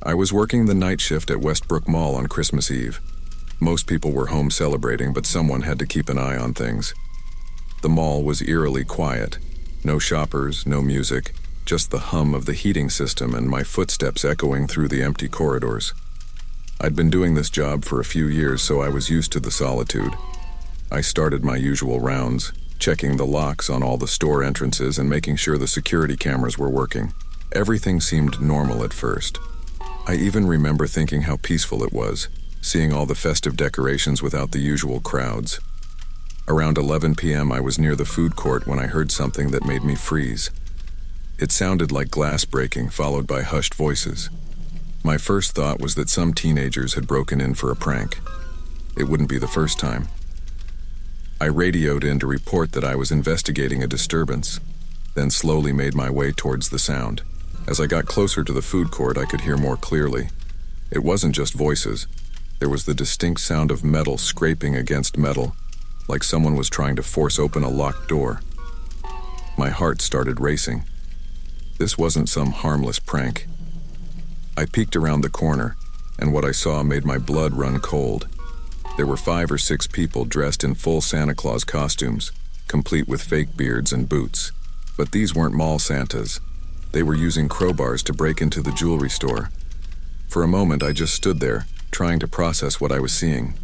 I was working the night shift at Westbrook Mall on Christmas Eve. Most people were home celebrating, but someone had to keep an eye on things. The mall was eerily quiet. No shoppers, no music, just the hum of the heating system and my footsteps echoing through the empty corridors. I'd been doing this job for a few years, so I was used to the solitude. I started my usual rounds, checking the locks on all the store entrances and making sure the security cameras were working. Everything seemed normal at first. I even remember thinking how peaceful it was, seeing all the festive decorations without the usual crowds. Around 11 p.m. I was near the food court when I heard something that made me freeze. It sounded like glass breaking, followed by hushed voices. My first thought was that some teenagers had broken in for a prank. It wouldn't be the first time. I radioed in to report that I was investigating a disturbance, then slowly made my way towards the sound. As I got closer to the food court, I could hear more clearly. It wasn't just voices. There was the distinct sound of metal scraping against metal, like someone was trying to force open a locked door. My heart started racing. This wasn't some harmless prank. I peeked around the corner, and what I saw made my blood run cold. There were 5 or 6 people dressed in full Santa Claus costumes, complete with fake beards and boots. But these weren't mall Santas. They were using crowbars to break into the jewelry store. For a moment, I just stood there, trying to process what I was seeing.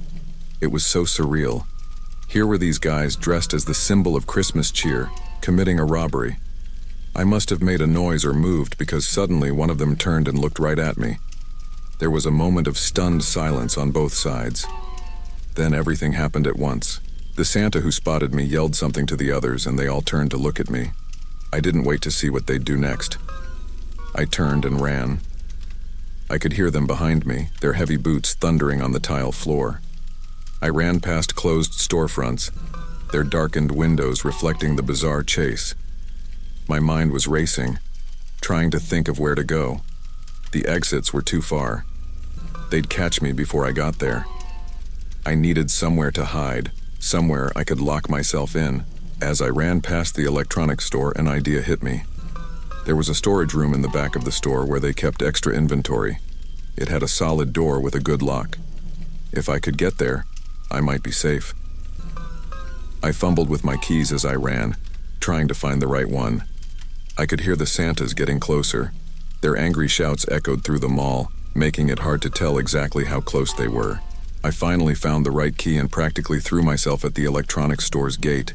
It was so surreal. Here were these guys dressed as the symbol of Christmas cheer, committing a robbery. I must have made a noise or moved because suddenly one of them turned and looked right at me. There was a moment of stunned silence on both sides. Then everything happened at once. The Santa who spotted me yelled something to the others and they all turned to look at me. I didn't wait to see what they'd do next. I turned and ran. I could hear them behind me, their heavy boots thundering on the tile floor. I ran past closed storefronts, their darkened windows reflecting the bizarre chase. My mind was racing, trying to think of where to go. The exits were too far. They'd catch me before I got there. I needed somewhere to hide, somewhere I could lock myself in. As I ran past the electronics store, an idea hit me. There was a storage room in the back of the store where they kept extra inventory. It had a solid door with a good lock. If I could get there, I might be safe. I fumbled with my keys as I ran, trying to find the right one. I could hear the Santas getting closer. Their angry shouts echoed through the mall, making it hard to tell exactly how close they were. I finally found the right key and practically threw myself at the electronics store's gate.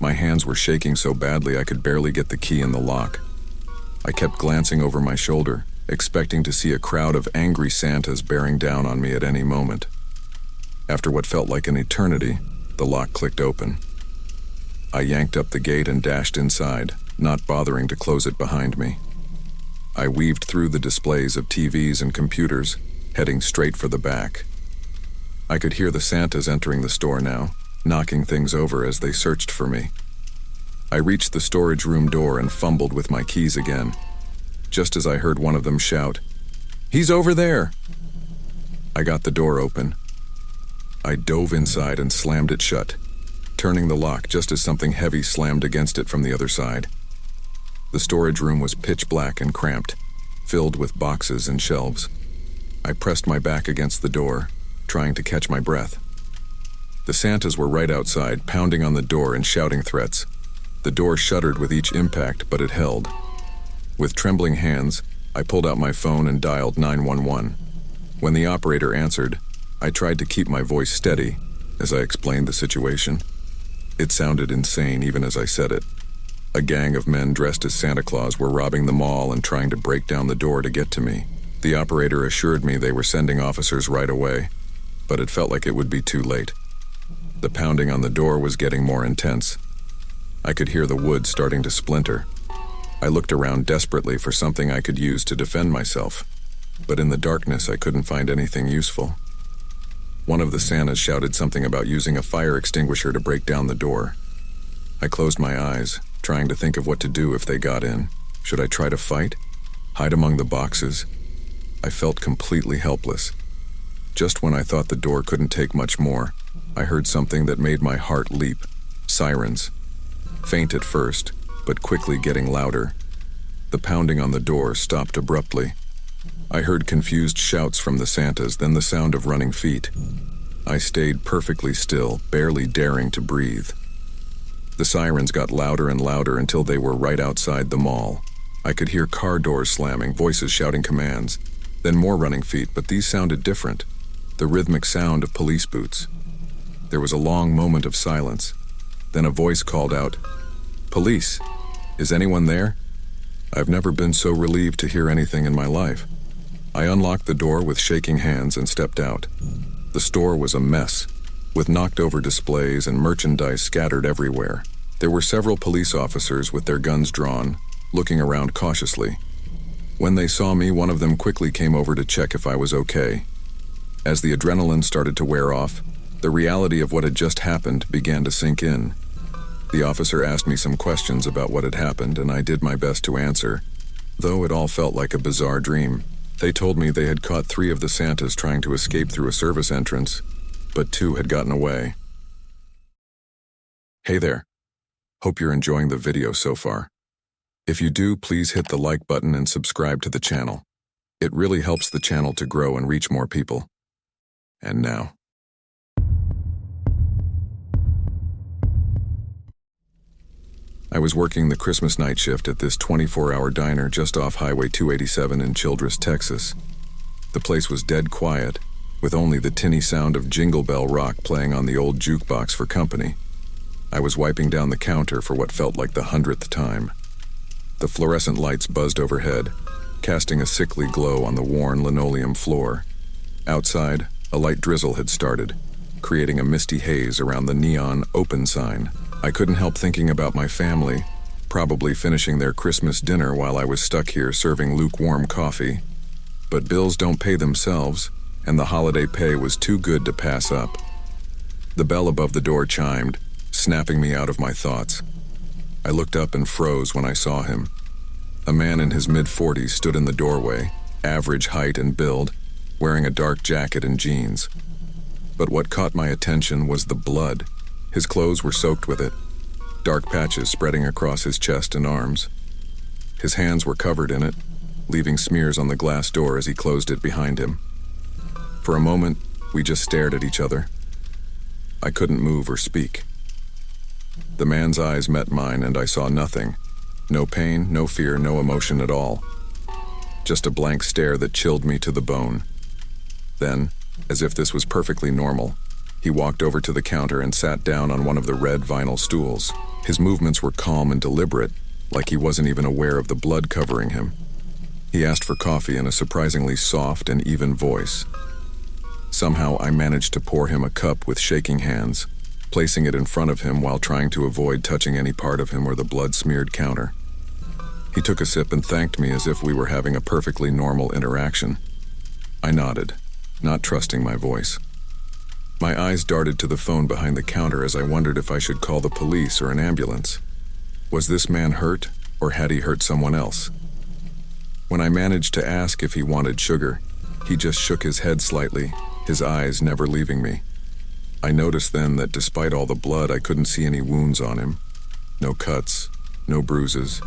My hands were shaking so badly I could barely get the key in the lock. I kept glancing over my shoulder, expecting to see a crowd of angry Santas bearing down on me at any moment. After what felt like an eternity, the lock clicked open. I yanked up the gate and dashed inside, not bothering to close it behind me. I weaved through the displays of TVs and computers, heading straight for the back. I could hear the Santas entering the store now, knocking things over as they searched for me. I reached the storage room door and fumbled with my keys again, just as I heard one of them shout, "He's over there!" I got the door open. I dove inside and slammed it shut, turning the lock just as something heavy slammed against it from the other side. The storage room was pitch black and cramped, filled with boxes and shelves. I pressed my back against the door, trying to catch my breath. The Santas were right outside, pounding on the door and shouting threats. The door shuddered with each impact, but it held. With trembling hands, I pulled out my phone and dialed 911. When the operator answered, I tried to keep my voice steady as I explained the situation. It sounded insane even as I said it. A gang of men dressed as Santa Claus were robbing the mall and trying to break down the door to get to me. The operator assured me they were sending officers right away, but it felt like it would be too late. The pounding on the door was getting more intense. I could hear the wood starting to splinter. I looked around desperately for something I could use to defend myself, but in the darkness I couldn't find anything useful. One of the Santas shouted something about using a fire extinguisher to break down the door. I closed my eyes, trying to think of what to do if they got in. Should I try to fight? Hide among the boxes? I felt completely helpless. Just when I thought the door couldn't take much more, I heard something that made my heart leap. Sirens. Faint at first, but quickly getting louder. The pounding on the door stopped abruptly. I heard confused shouts from the Santas, then the sound of running feet. I stayed perfectly still, barely daring to breathe. The sirens got louder and louder until they were right outside the mall. I could hear car doors slamming, voices shouting commands, then more running feet, but these sounded different. The rhythmic sound of police boots. There was a long moment of silence. Then a voice called out, "Police, is anyone there?" I've never been so relieved to hear anything in my life. I unlocked the door with shaking hands and stepped out. The store was a mess, with knocked-over displays and merchandise scattered everywhere. There were several police officers with their guns drawn, looking around cautiously. When they saw me, one of them quickly came over to check if I was okay. As the adrenaline started to wear off, the reality of what had just happened began to sink in. The officer asked me some questions about what had happened, and I did my best to answer, though it all felt like a bizarre dream. They told me they had caught 3 of the Santas trying to escape through a service entrance, but 2 had gotten away. Hey there. Hope you're enjoying the video so far. If you do, please hit the like button and subscribe to the channel. It really helps the channel to grow and reach more people. And now. I was working the Christmas night shift at this 24-hour diner just off Highway 287 in Childress, Texas. The place was dead quiet, with only the tinny sound of Jingle Bell Rock playing on the old jukebox for company. I was wiping down the counter for what felt like the 100th time. The fluorescent lights buzzed overhead, casting a sickly glow on the worn linoleum floor. Outside, a light drizzle had started, creating a misty haze around the neon open sign. I couldn't help thinking about my family, probably finishing their Christmas dinner while I was stuck here serving lukewarm coffee. But bills don't pay themselves, and the holiday pay was too good to pass up. The bell above the door chimed, snapping me out of my thoughts. I looked up and froze when I saw him. A man in his mid-40s stood in the doorway, average height and build, wearing a dark jacket and jeans. But what caught my attention was the blood. His clothes were soaked with it, dark patches spreading across his chest and arms. His hands were covered in it, leaving smears on the glass door as he closed it behind him. For a moment, we just stared at each other. I couldn't move or speak. The man's eyes met mine and I saw nothing. No pain, no fear, no emotion at all. Just a blank stare that chilled me to the bone. Then, as if this was perfectly normal, he walked over to the counter and sat down on one of the red vinyl stools. His movements were calm and deliberate, like he wasn't even aware of the blood covering him. He asked for coffee in a surprisingly soft and even voice. Somehow I managed to pour him a cup with shaking hands, placing it in front of him while trying to avoid touching any part of him or the blood-smeared counter. He took a sip and thanked me as if we were having a perfectly normal interaction. I nodded, not trusting my voice. My eyes darted to the phone behind the counter as I wondered if I should call the police or an ambulance. Was this man hurt, or had he hurt someone else? When I managed to ask if he wanted sugar, he just shook his head slightly, his eyes never leaving me. I noticed then that despite all the blood, I couldn't see any wounds on him. No cuts, no bruises,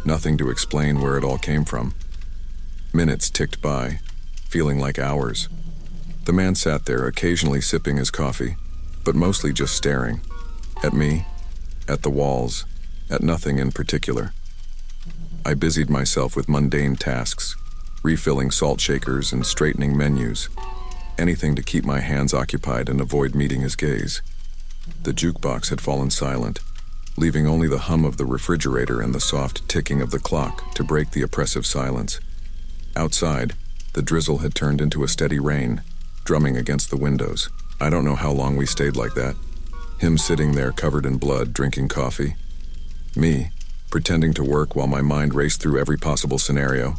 nothing to explain where it all came from. Minutes ticked by, feeling like hours. The man sat there, occasionally sipping his coffee, but mostly just staring. At me, at the walls, at nothing in particular. I busied myself with mundane tasks, refilling salt shakers and straightening menus. Anything to keep my hands occupied and avoid meeting his gaze. The jukebox had fallen silent, leaving only the hum of the refrigerator and the soft ticking of the clock to break the oppressive silence. Outside, the drizzle had turned into a steady rain, drumming against the windows. I don't know how long we stayed like that. Him sitting there covered in blood, drinking coffee. Me, pretending to work while my mind raced through every possible scenario.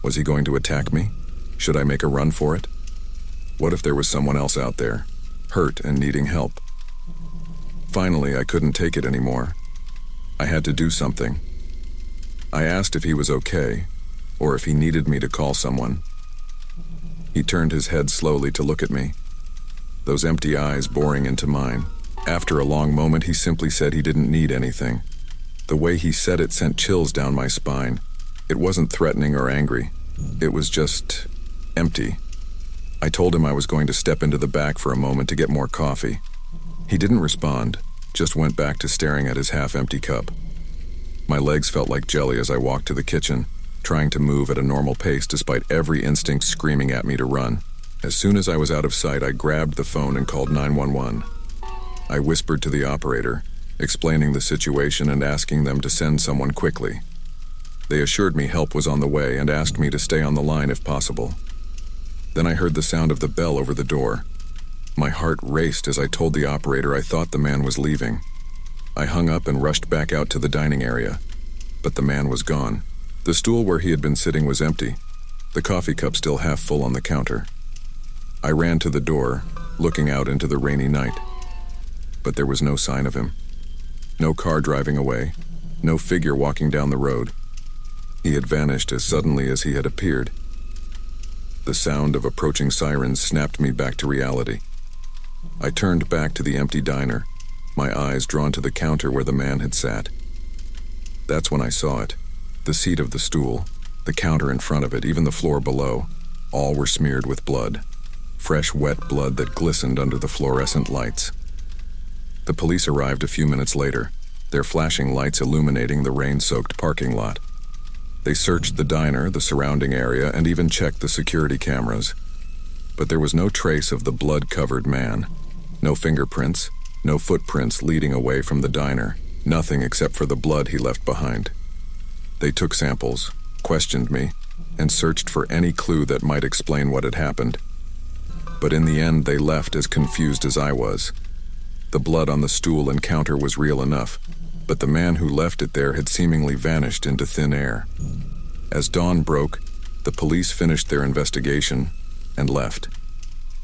Was he going to attack me? Should I make a run for it? What if there was someone else out there, hurt and needing help? Finally, I couldn't take it anymore. I had to do something. I asked if he was okay, or if he needed me to call someone. He turned his head slowly to look at me, those empty eyes boring into mine. After a long moment, he simply said he didn't need anything. The way he said it sent chills down my spine. It wasn't threatening or angry. It was just Empty. I told him I was going to step into the back for a moment to get more coffee. He didn't respond, just went back to staring at his half-empty cup. My legs felt like jelly as I walked to the kitchen, trying to move at a normal pace despite every instinct screaming at me to run. As soon as I was out of sight, I grabbed the phone and called 911. I whispered to the operator, explaining the situation and asking them to send someone quickly. They assured me help was on the way and asked me to stay on the line if possible. Then I heard the sound of the bell over the door. My heart raced as I told the operator I thought the man was leaving. I hung up and rushed back out to the dining area, but the man was gone. The stool where he had been sitting was empty, the coffee cup still half full on the counter. I ran to the door, looking out into the rainy night. But there was no sign of him. No car driving away, no figure walking down the road. He had vanished as suddenly as he had appeared. The sound of approaching sirens snapped me back to reality. I turned back to the empty diner, my eyes drawn to the counter where the man had sat. That's when I saw it. The seat of the stool, the counter in front of it, even the floor below, all were smeared with blood. Fresh, wet blood that glistened under the fluorescent lights. The police arrived a few minutes later, their flashing lights illuminating the rain-soaked parking lot. They searched the diner, the surrounding area, and even checked the security cameras. But there was no trace of the blood-covered man. No fingerprints, no footprints leading away from the diner. Nothing except for the blood he left behind. They took samples, questioned me, and searched for any clue that might explain what had happened. But in the end, they left as confused as I was. The blood on the stool and counter was real enough, but the man who left it there had seemingly vanished into thin air. As dawn broke, the police finished their investigation and left.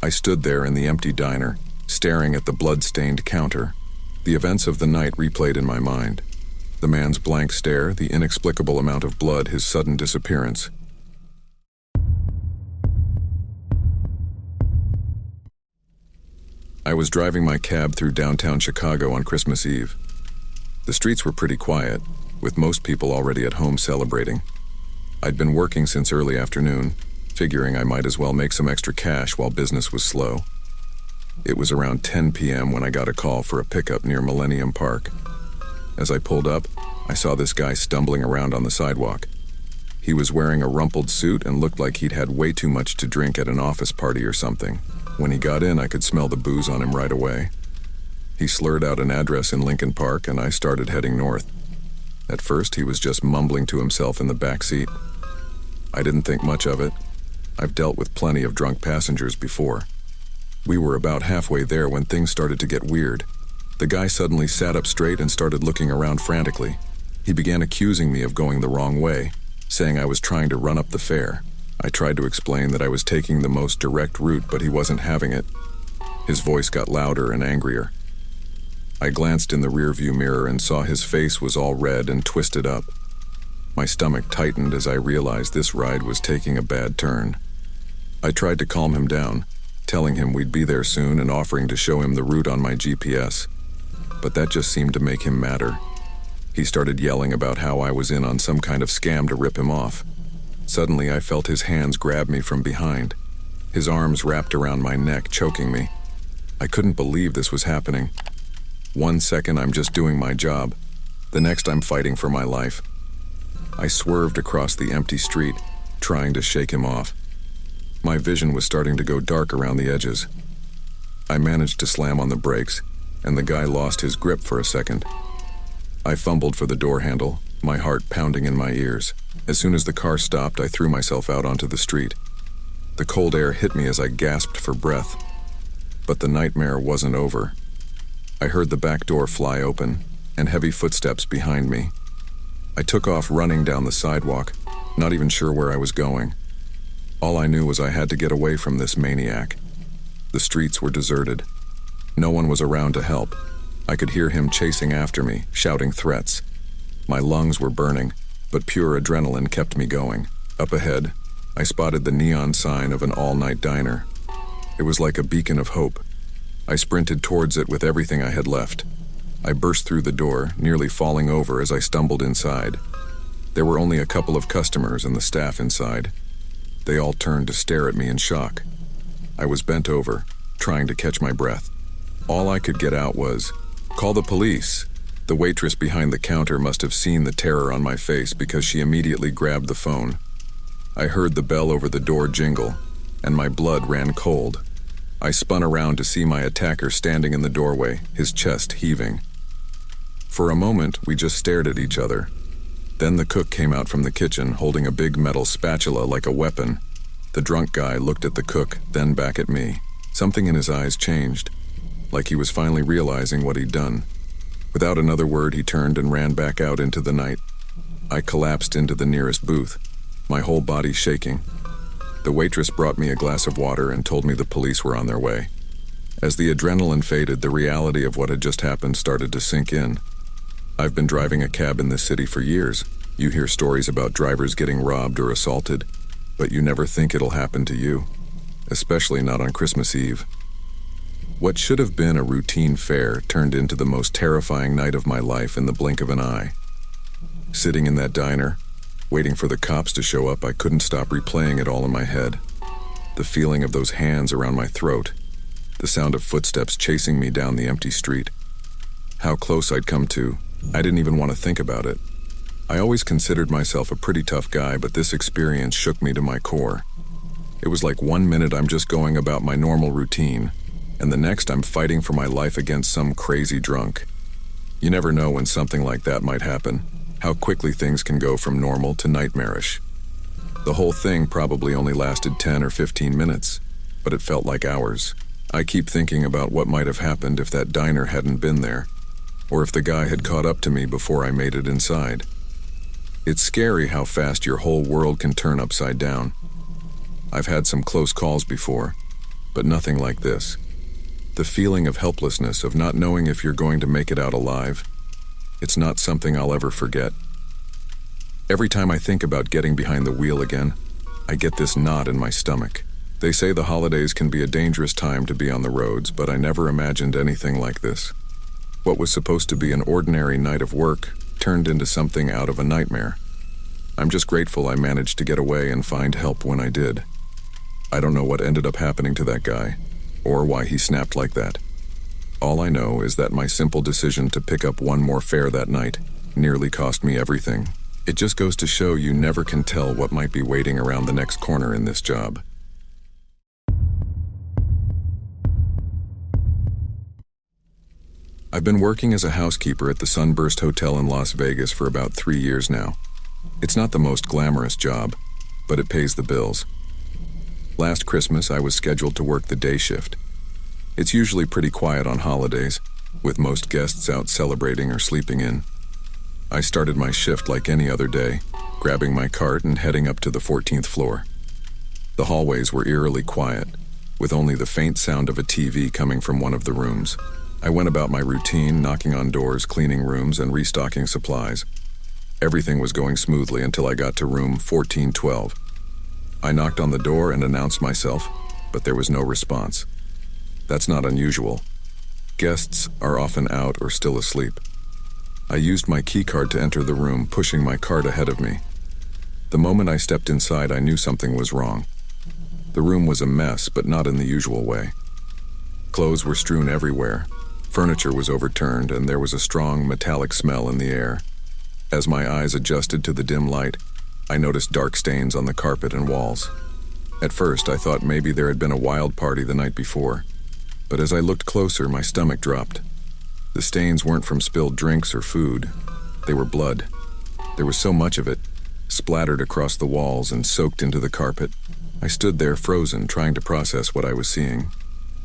I stood there in the empty diner, staring at the blood-stained counter. The events of the night replayed in my mind. The man's blank stare, the inexplicable amount of blood, his sudden disappearance. I was driving my cab through downtown Chicago on Christmas Eve. The streets were pretty quiet, with most people already at home celebrating. I'd been working since early afternoon, figuring I might as well make some extra cash while business was slow. It was around 10 p.m. when I got a call for a pickup near Millennium Park. As I pulled up, I saw this guy stumbling around on the sidewalk. He was wearing a rumpled suit and looked like he'd had way too much to drink at an office party or something. When he got in, I could smell the booze on him right away. He slurred out an address in Lincoln Park, and I started heading north. At first, he was just mumbling to himself in the back seat. I didn't think much of it. I've dealt with plenty of drunk passengers before. We were about halfway there when things started to get weird. The guy suddenly sat up straight and started looking around frantically. He began accusing me of going the wrong way, saying I was trying to run up the fare. I tried to explain that I was taking the most direct route, but he wasn't having it. His voice got louder and angrier. I glanced in the rearview mirror and saw his face was all red and twisted up. My stomach tightened as I realized this ride was taking a bad turn. I tried to calm him down, telling him we'd be there soon and offering to show him the route on my GPS. But that just seemed to make him madder. He started yelling about how I was in on some kind of scam to rip him off. Suddenly, I felt his hands grab me from behind. His arms wrapped around my neck, choking me. I couldn't believe this was happening. 1 second, I'm just doing my job. The next, I'm fighting for my life. I swerved across the empty street, trying to shake him off. My vision was starting to go dark around the edges. I managed to slam on the brakes, and the guy lost his grip for a second. I fumbled for the door handle, my heart pounding in my ears. As soon as the car stopped, I threw myself out onto the street. The cold air hit me as I gasped for breath. But the nightmare wasn't over. I heard the back door fly open, and heavy footsteps behind me. I took off running down the sidewalk, not even sure where I was going. All I knew was I had to get away from this maniac. The streets were deserted. No one was around to help. I could hear him chasing after me, shouting threats. My lungs were burning, but pure adrenaline kept me going. Up ahead, I spotted the neon sign of an all-night diner. It was like a beacon of hope. I sprinted towards it with everything I had left. I burst through the door, nearly falling over as I stumbled inside. There were only a couple of customers and the staff inside. They all turned to stare at me in shock. I was bent over, trying to catch my breath. All I could get out was, "Call the police." The waitress behind the counter must have seen the terror on my face because she immediately grabbed the phone. I heard the bell over the door jingle, and my blood ran cold. I spun around to see my attacker standing in the doorway, his chest heaving. For a moment, we just stared at each other. Then the cook came out from the kitchen, holding a big metal spatula like a weapon. The drunk guy looked at the cook, then back at me. Something in his eyes changed, like he was finally realizing what he'd done. Without another word, he turned and ran back out into the night. I collapsed into the nearest booth, my whole body shaking. The waitress brought me a glass of water and told me the police were on their way. As the adrenaline faded, the reality of what had just happened started to sink in. I've been driving a cab in this city for years. You hear stories about drivers getting robbed or assaulted, but you never think it'll happen to you, especially not on Christmas Eve. What should have been a routine fare turned into the most terrifying night of my life in the blink of an eye. Sitting in that diner, waiting for the cops to show up, I couldn't stop replaying it all in my head. The feeling of those hands around my throat, the sound of footsteps chasing me down the empty street. How close I'd come to, I didn't even want to think about it. I always considered myself a pretty tough guy, but this experience shook me to my core. It was like 1 minute I'm just going about my normal routine, and the next I'm fighting for my life against some crazy drunk. You never know when something like that might happen, how quickly things can go from normal to nightmarish. The whole thing probably only lasted 10 or 15 minutes, but it felt like hours. I keep thinking about what might have happened if that diner hadn't been there, or if the guy had caught up to me before I made it inside. It's scary how fast your whole world can turn upside down. I've had some close calls before, but nothing like this. The feeling of helplessness, of not knowing if you're going to make it out alive, it's not something I'll ever forget. Every time I think about getting behind the wheel again, I get this knot in my stomach. They say the holidays can be a dangerous time to be on the roads, but I never imagined anything like this. What was supposed to be an ordinary night of work turned into something out of a nightmare. I'm just grateful I managed to get away and find help when I did. I don't know what ended up happening to that guy, or why he snapped like that. All I know is that my simple decision to pick up one more fare that night nearly cost me everything. It just goes to show you never can tell what might be waiting around the next corner in this job. I've been working as a housekeeper at the Sunburst Hotel in Las Vegas for about 3 years now. It's not the most glamorous job, but it pays the bills. Last Christmas, I was scheduled to work the day shift. It's usually pretty quiet on holidays, with most guests out celebrating or sleeping in. I started my shift like any other day, grabbing my cart and heading up to the 14th floor. The hallways were eerily quiet, with only the faint sound of a TV coming from one of the rooms. I went about my routine, knocking on doors, cleaning rooms, and restocking supplies. Everything was going smoothly until I got to room 1412. I knocked on the door and announced myself, but there was no response. That's not unusual. Guests are often out or still asleep. I used my keycard to enter the room, pushing my cart ahead of me. The moment I stepped inside, I knew something was wrong. The room was a mess, but not in the usual way. Clothes were strewn everywhere. Furniture was overturned, and there was a strong metallic smell in the air. As my eyes adjusted to the dim light, I noticed dark stains on the carpet and walls. At first, I thought maybe there had been a wild party the night before, but as I looked closer, my stomach dropped. The stains weren't from spilled drinks or food. They were blood. There was so much of it, splattered across the walls and soaked into the carpet. I stood there frozen, trying to process what I was seeing.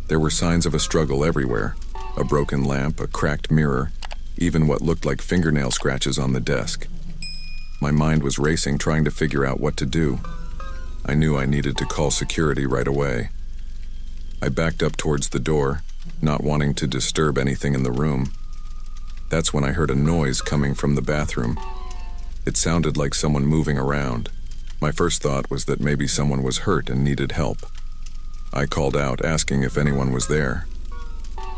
There were signs of a struggle everywhere. A broken lamp, a cracked mirror, even what looked like fingernail scratches on the desk. My mind was racing, trying to figure out what to do. I knew I needed to call security right away. I backed up towards the door, not wanting to disturb anything in the room. That's when I heard a noise coming from the bathroom. It sounded like someone moving around. My first thought was that maybe someone was hurt and needed help. I called out, asking if anyone was there.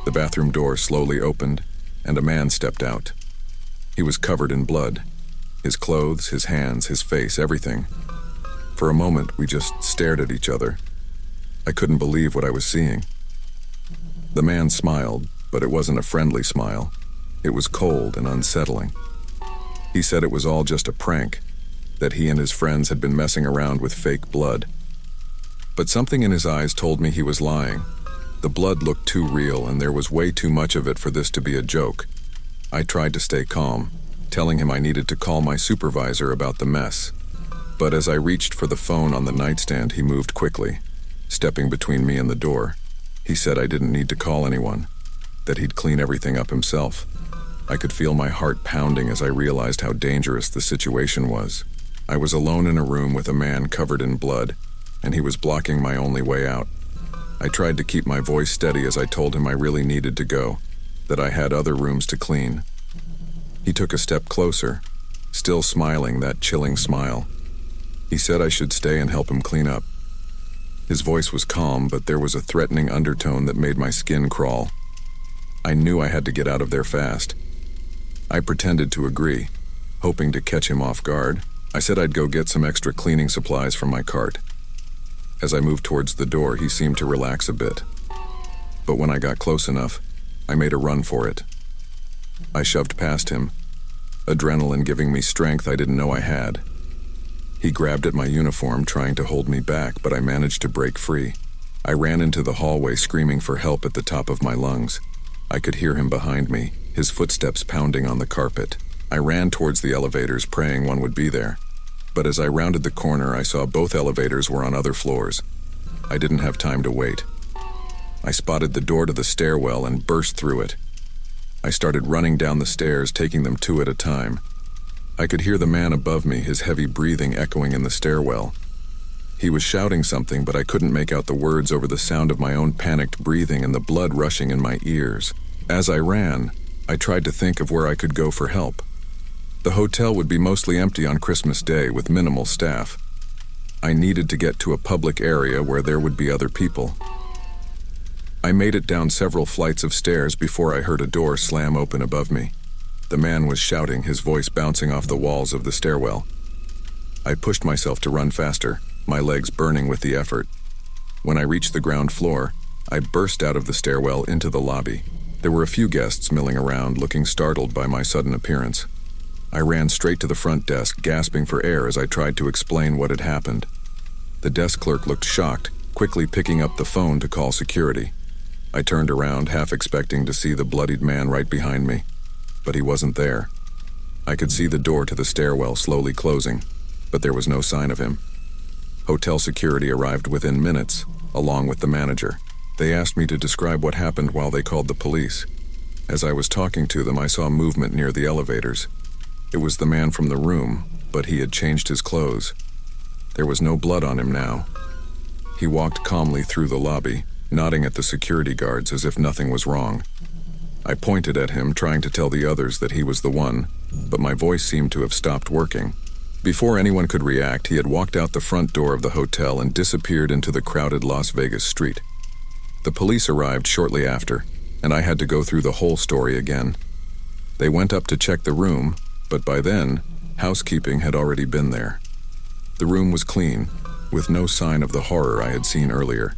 The bathroom door slowly opened, and a man stepped out. He was covered in blood. His clothes, his hands, his face, everything. For a moment, we just stared at each other. I couldn't believe what I was seeing. The man smiled, but it wasn't a friendly smile. It was cold and unsettling. He said it was all just a prank, that he and his friends had been messing around with fake blood. But something in his eyes told me he was lying. The blood looked too real, and there was way too much of it for this to be a joke. I tried to stay calm, telling him I needed to call my supervisor about the mess. But as I reached for the phone on the nightstand, he moved quickly, stepping between me and the door. He said I didn't need to call anyone, that he'd clean everything up himself. I could feel my heart pounding as I realized how dangerous the situation was. I was alone in a room with a man covered in blood, and he was blocking my only way out. I tried to keep my voice steady as I told him I really needed to go, that I had other rooms to clean. He took a step closer, still smiling that chilling smile. He said I should stay and help him clean up. His voice was calm, but there was a threatening undertone that made my skin crawl. I knew I had to get out of there fast. I pretended to agree, hoping to catch him off guard. I said I'd go get some extra cleaning supplies from my cart. As I moved towards the door, he seemed to relax a bit. But when I got close enough, I made a run for it. I shoved past him, adrenaline giving me strength I didn't know I had. He grabbed at my uniform, trying to hold me back, but I managed to break free. I ran into the hallway, screaming for help at the top of my lungs. I could hear him behind me, his footsteps pounding on the carpet. I ran towards the elevators, praying one would be there. But as I rounded the corner, I saw both elevators were on other floors. I didn't have time to wait. I spotted the door to the stairwell and burst through it. I started running down the stairs, taking them two at a time. I could hear the man above me, his heavy breathing echoing in the stairwell. He was shouting something, but I couldn't make out the words over the sound of my own panicked breathing and the blood rushing in my ears. As I ran, I tried to think of where I could go for help. The hotel would be mostly empty on Christmas Day with minimal staff. I needed to get to a public area where there would be other people. I made it down several flights of stairs before I heard a door slam open above me. The man was shouting, his voice bouncing off the walls of the stairwell. I pushed myself to run faster, my legs burning with the effort. When I reached the ground floor, I burst out of the stairwell into the lobby. There were a few guests milling around, looking startled by my sudden appearance. I ran straight to the front desk, gasping for air as I tried to explain what had happened. The desk clerk looked shocked, quickly picking up the phone to call security. I turned around, half expecting to see the bloodied man right behind me, but he wasn't there. I could see the door to the stairwell slowly closing, but there was no sign of him. Hotel security arrived within minutes, along with the manager. They asked me to describe what happened while they called the police. As I was talking to them, I saw movement near the elevators. It was the man from the room, but he had changed his clothes. There was no blood on him now. He walked calmly through the lobby, nodding at the security guards as if nothing was wrong. I pointed at him, trying to tell the others that he was the one, but my voice seemed to have stopped working. Before anyone could react, he had walked out the front door of the hotel and disappeared into the crowded Las Vegas street. The police arrived shortly after, and I had to go through the whole story again. They went up to check the room, but by then, housekeeping had already been there. The room was clean, with no sign of the horror I had seen earlier.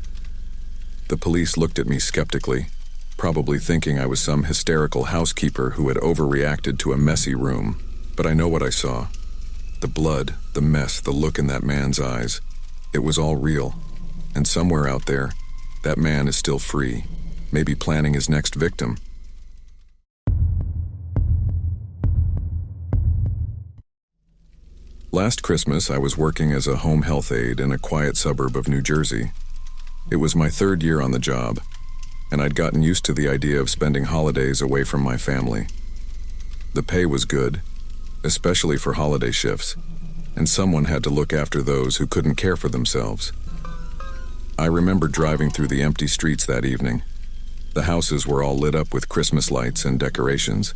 The police looked at me skeptically, probably thinking I was some hysterical housekeeper who had overreacted to a messy room. But I know what I saw. The blood, the mess, the look in that man's eyes. It was all real. And somewhere out there, that man is still free, maybe planning his next victim. Last Christmas, I was working as a home health aide in a quiet suburb of New Jersey. It was my third year on the job, and I'd gotten used to the idea of spending holidays away from my family. The pay was good, especially for holiday shifts, and someone had to look after those who couldn't care for themselves. I remember driving through the empty streets that evening. The houses were all lit up with Christmas lights and decorations,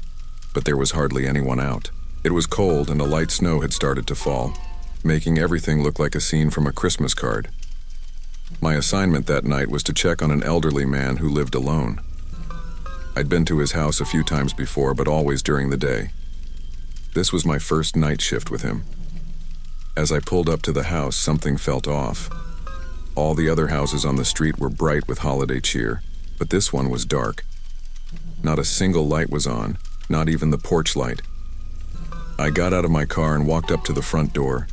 but there was hardly anyone out. It was cold and a light snow had started to fall, making everything look like a scene from a Christmas card. My assignment that night was to check on an elderly man who lived alone. I'd been to his house a few times before, but always during the day. This was my first night shift with him. As I pulled up to the house, something felt off. All the other houses on the street were bright with holiday cheer, but this one was dark. Not a single light was on, not even the porch light. I got out of my car and walked up to the front door,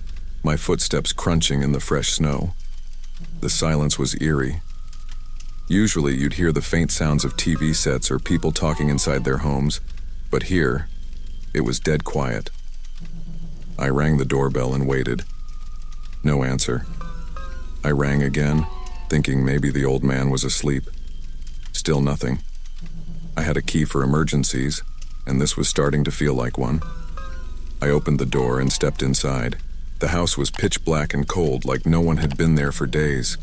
my footsteps crunching in the fresh snow. The silence was eerie. Usually you'd hear the faint sounds of TV sets or people talking inside their homes, but here, it was dead quiet. I rang the doorbell and waited. No answer. I rang again, thinking maybe the old man was asleep. Still nothing. I had a key for emergencies, and this was starting to feel like one. I opened the door and stepped inside. The house was pitch black and cold, like no one had been there for days.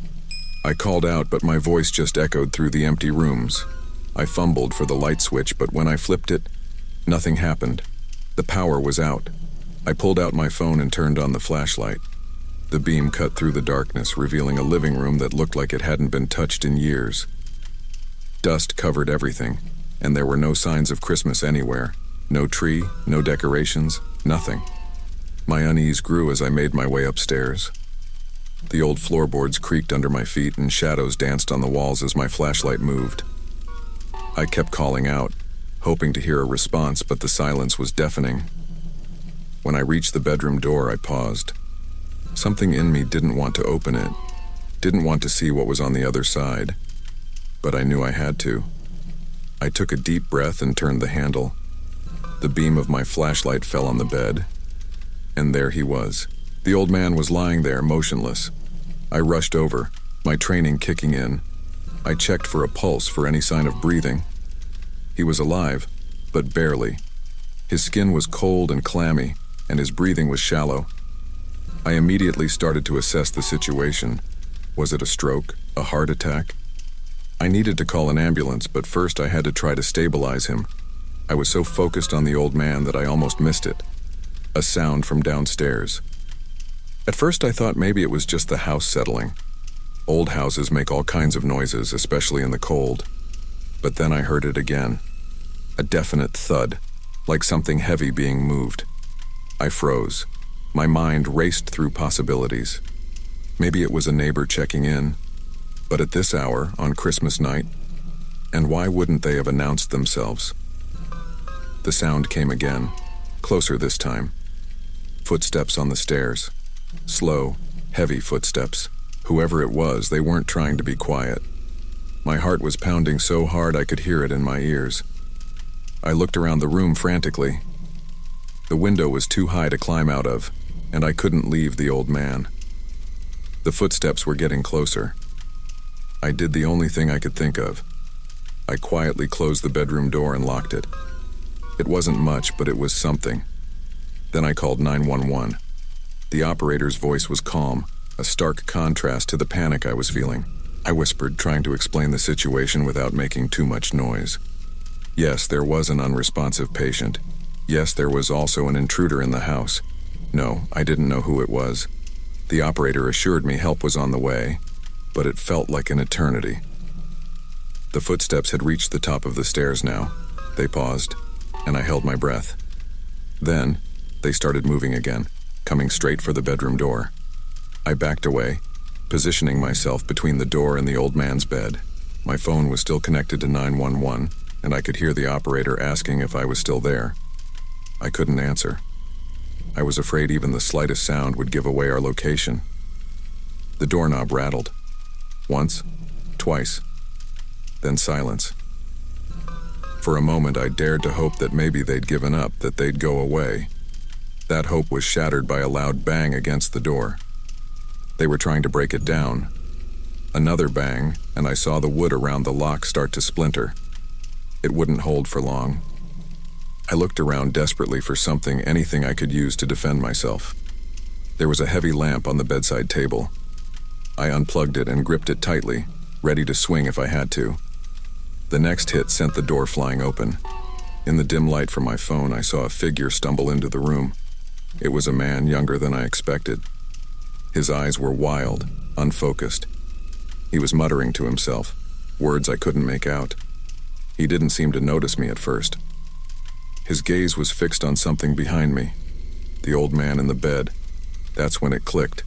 I called out, but my voice just echoed through the empty rooms. I fumbled for the light switch, but when I flipped it, nothing happened. The power was out. I pulled out my phone and turned on the flashlight. The beam cut through the darkness, revealing a living room that looked like it hadn't been touched in years. Dust covered everything, and there were no signs of Christmas anywhere. No tree, no decorations, nothing. My unease grew as I made my way upstairs. The old floorboards creaked under my feet and shadows danced on the walls as my flashlight moved. I kept calling out, hoping to hear a response, but the silence was deafening. When I reached the bedroom door, I paused. Something in me didn't want to open it, didn't want to see what was on the other side, but I knew I had to. I took a deep breath and turned the handle. The beam of my flashlight fell on the bed, and there he was. The old man was lying there, motionless. I rushed over, my training kicking in. I checked for a pulse, for any sign of breathing. He was alive, but barely. His skin was cold and clammy, and his breathing was shallow. I immediately started to assess the situation. Was it a stroke, a heart attack? I needed to call an ambulance, but first I had to try to stabilize him. I was so focused on the old man that I almost missed it. A sound from downstairs. At first I thought maybe it was just the house settling. Old houses make all kinds of noises, especially in the cold. But then I heard it again. A definite thud, like something heavy being moved. I froze. My mind raced through possibilities. Maybe it was a neighbor checking in. But at this hour, on Christmas night, and why wouldn't they have announced themselves? The sound came again, closer this time. Footsteps on the stairs. Slow, heavy footsteps. Whoever it was, they weren't trying to be quiet. My heart was pounding so hard I could hear it in my ears. I looked around the room frantically. The window was too high to climb out of, and I couldn't leave the old man. The footsteps were getting closer. I did the only thing I could think of. I quietly closed the bedroom door and locked it. It wasn't much, but it was something. Then I called 911. The operator's voice was calm, a stark contrast to the panic I was feeling. I whispered, trying to explain the situation without making too much noise. Yes, there was an unresponsive patient. Yes, there was also an intruder in the house. No, I didn't know who it was. The operator assured me help was on the way, but it felt like an eternity. The footsteps had reached the top of the stairs now. They paused, and I held my breath. Then, they started moving again, coming straight for the bedroom door. I backed away, positioning myself between the door and the old man's bed. My phone was still connected to 911, and I could hear the operator asking if I was still there. I couldn't answer. I was afraid even the slightest sound would give away our location. The doorknob rattled. Once, twice, then silence. For a moment I dared to hope that maybe they'd given up, that they'd go away. That hope was shattered by a loud bang against the door. They were trying to break it down. Another bang, and I saw the wood around the lock start to splinter. It wouldn't hold for long. I looked around desperately for something, anything I could use to defend myself. There was a heavy lamp on the bedside table. I unplugged it and gripped it tightly, ready to swing if I had to. The next hit sent the door flying open. In the dim light from my phone, I saw a figure stumble into the room. It was a man younger than I expected. His eyes were wild, unfocused. He was muttering to himself, words I couldn't make out. He didn't seem to notice me at first. His gaze was fixed on something behind me. The old man in the bed. That's when it clicked.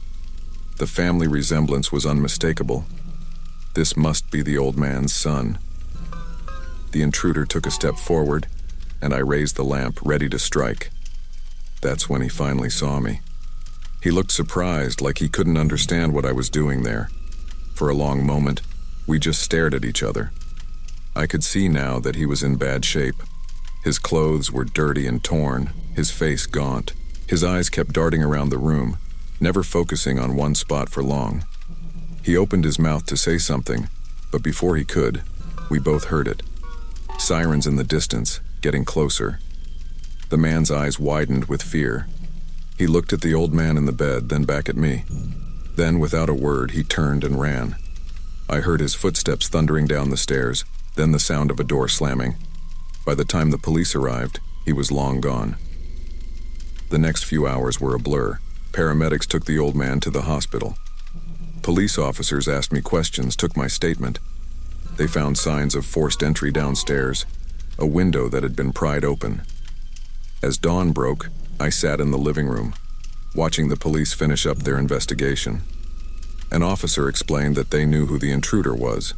The family resemblance was unmistakable. This must be the old man's son. The intruder took a step forward, and I raised the lamp, ready to strike. That's when he finally saw me. He looked surprised, like he couldn't understand what I was doing there. For a long moment, we just stared at each other. I could see now that he was in bad shape. His clothes were dirty and torn, his face gaunt. His eyes kept darting around the room, never focusing on one spot for long. He opened his mouth to say something, but before he could, we both heard it. Sirens in the distance, getting closer. The man's eyes widened with fear. He looked at the old man in the bed, then back at me. Then, without a word, he turned and ran. I heard his footsteps thundering down the stairs, then the sound of a door slamming. By the time the police arrived, he was long gone. The next few hours were a blur. Paramedics took the old man to the hospital. Police officers asked me questions, took my statement. They found signs of forced entry downstairs, a window that had been pried open. As dawn broke, I sat in the living room, watching the police finish up their investigation. An officer explained that they knew who the intruder was,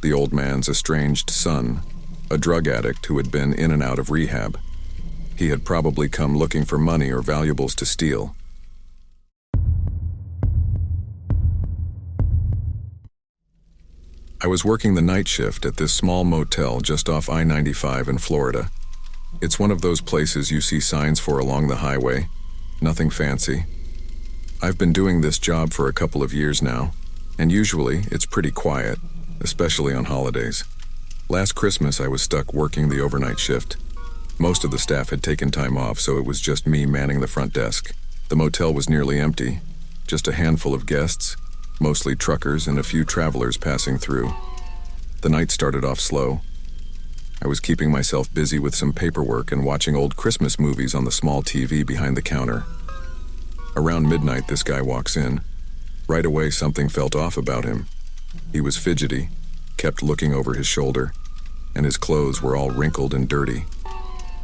the old man's estranged son, a drug addict who had been in and out of rehab. He had probably come looking for money or valuables to steal. I was working the night shift at this small motel just off I-95 in Florida. It's one of those places you see signs for along the highway. Nothing fancy. I've been doing this job for a couple of years now, and usually it's pretty quiet, especially on holidays. Last Christmas I was stuck working the overnight shift. Most of the staff had taken time off, so it was just me manning the front desk. The motel was nearly empty, just a handful of guests, mostly truckers and a few travelers passing through. The night started off slow. I was keeping myself busy with some paperwork and watching old Christmas movies on the small TV behind the counter. Around midnight, this guy walks in. Right away, something felt off about him. He was fidgety, kept looking over his shoulder, and his clothes were all wrinkled and dirty.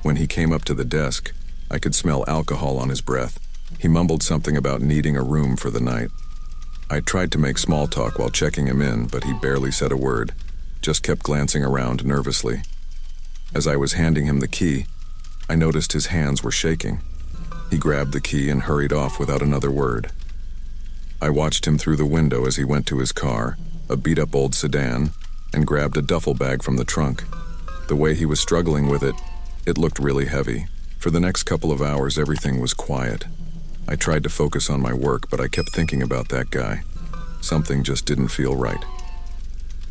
When he came up to the desk, I could smell alcohol on his breath. He mumbled something about needing a room for the night. I tried to make small talk while checking him in, but he barely said a word, just kept glancing around nervously. As I was handing him the key, I noticed his hands were shaking. He grabbed the key and hurried off without another word. I watched him through the window as he went to his car, a beat-up old sedan, and grabbed a duffel bag from the trunk. The way he was struggling with it, it looked really heavy. For the next couple of hours, everything was quiet. I tried to focus on my work, but I kept thinking about that guy. Something just didn't feel right.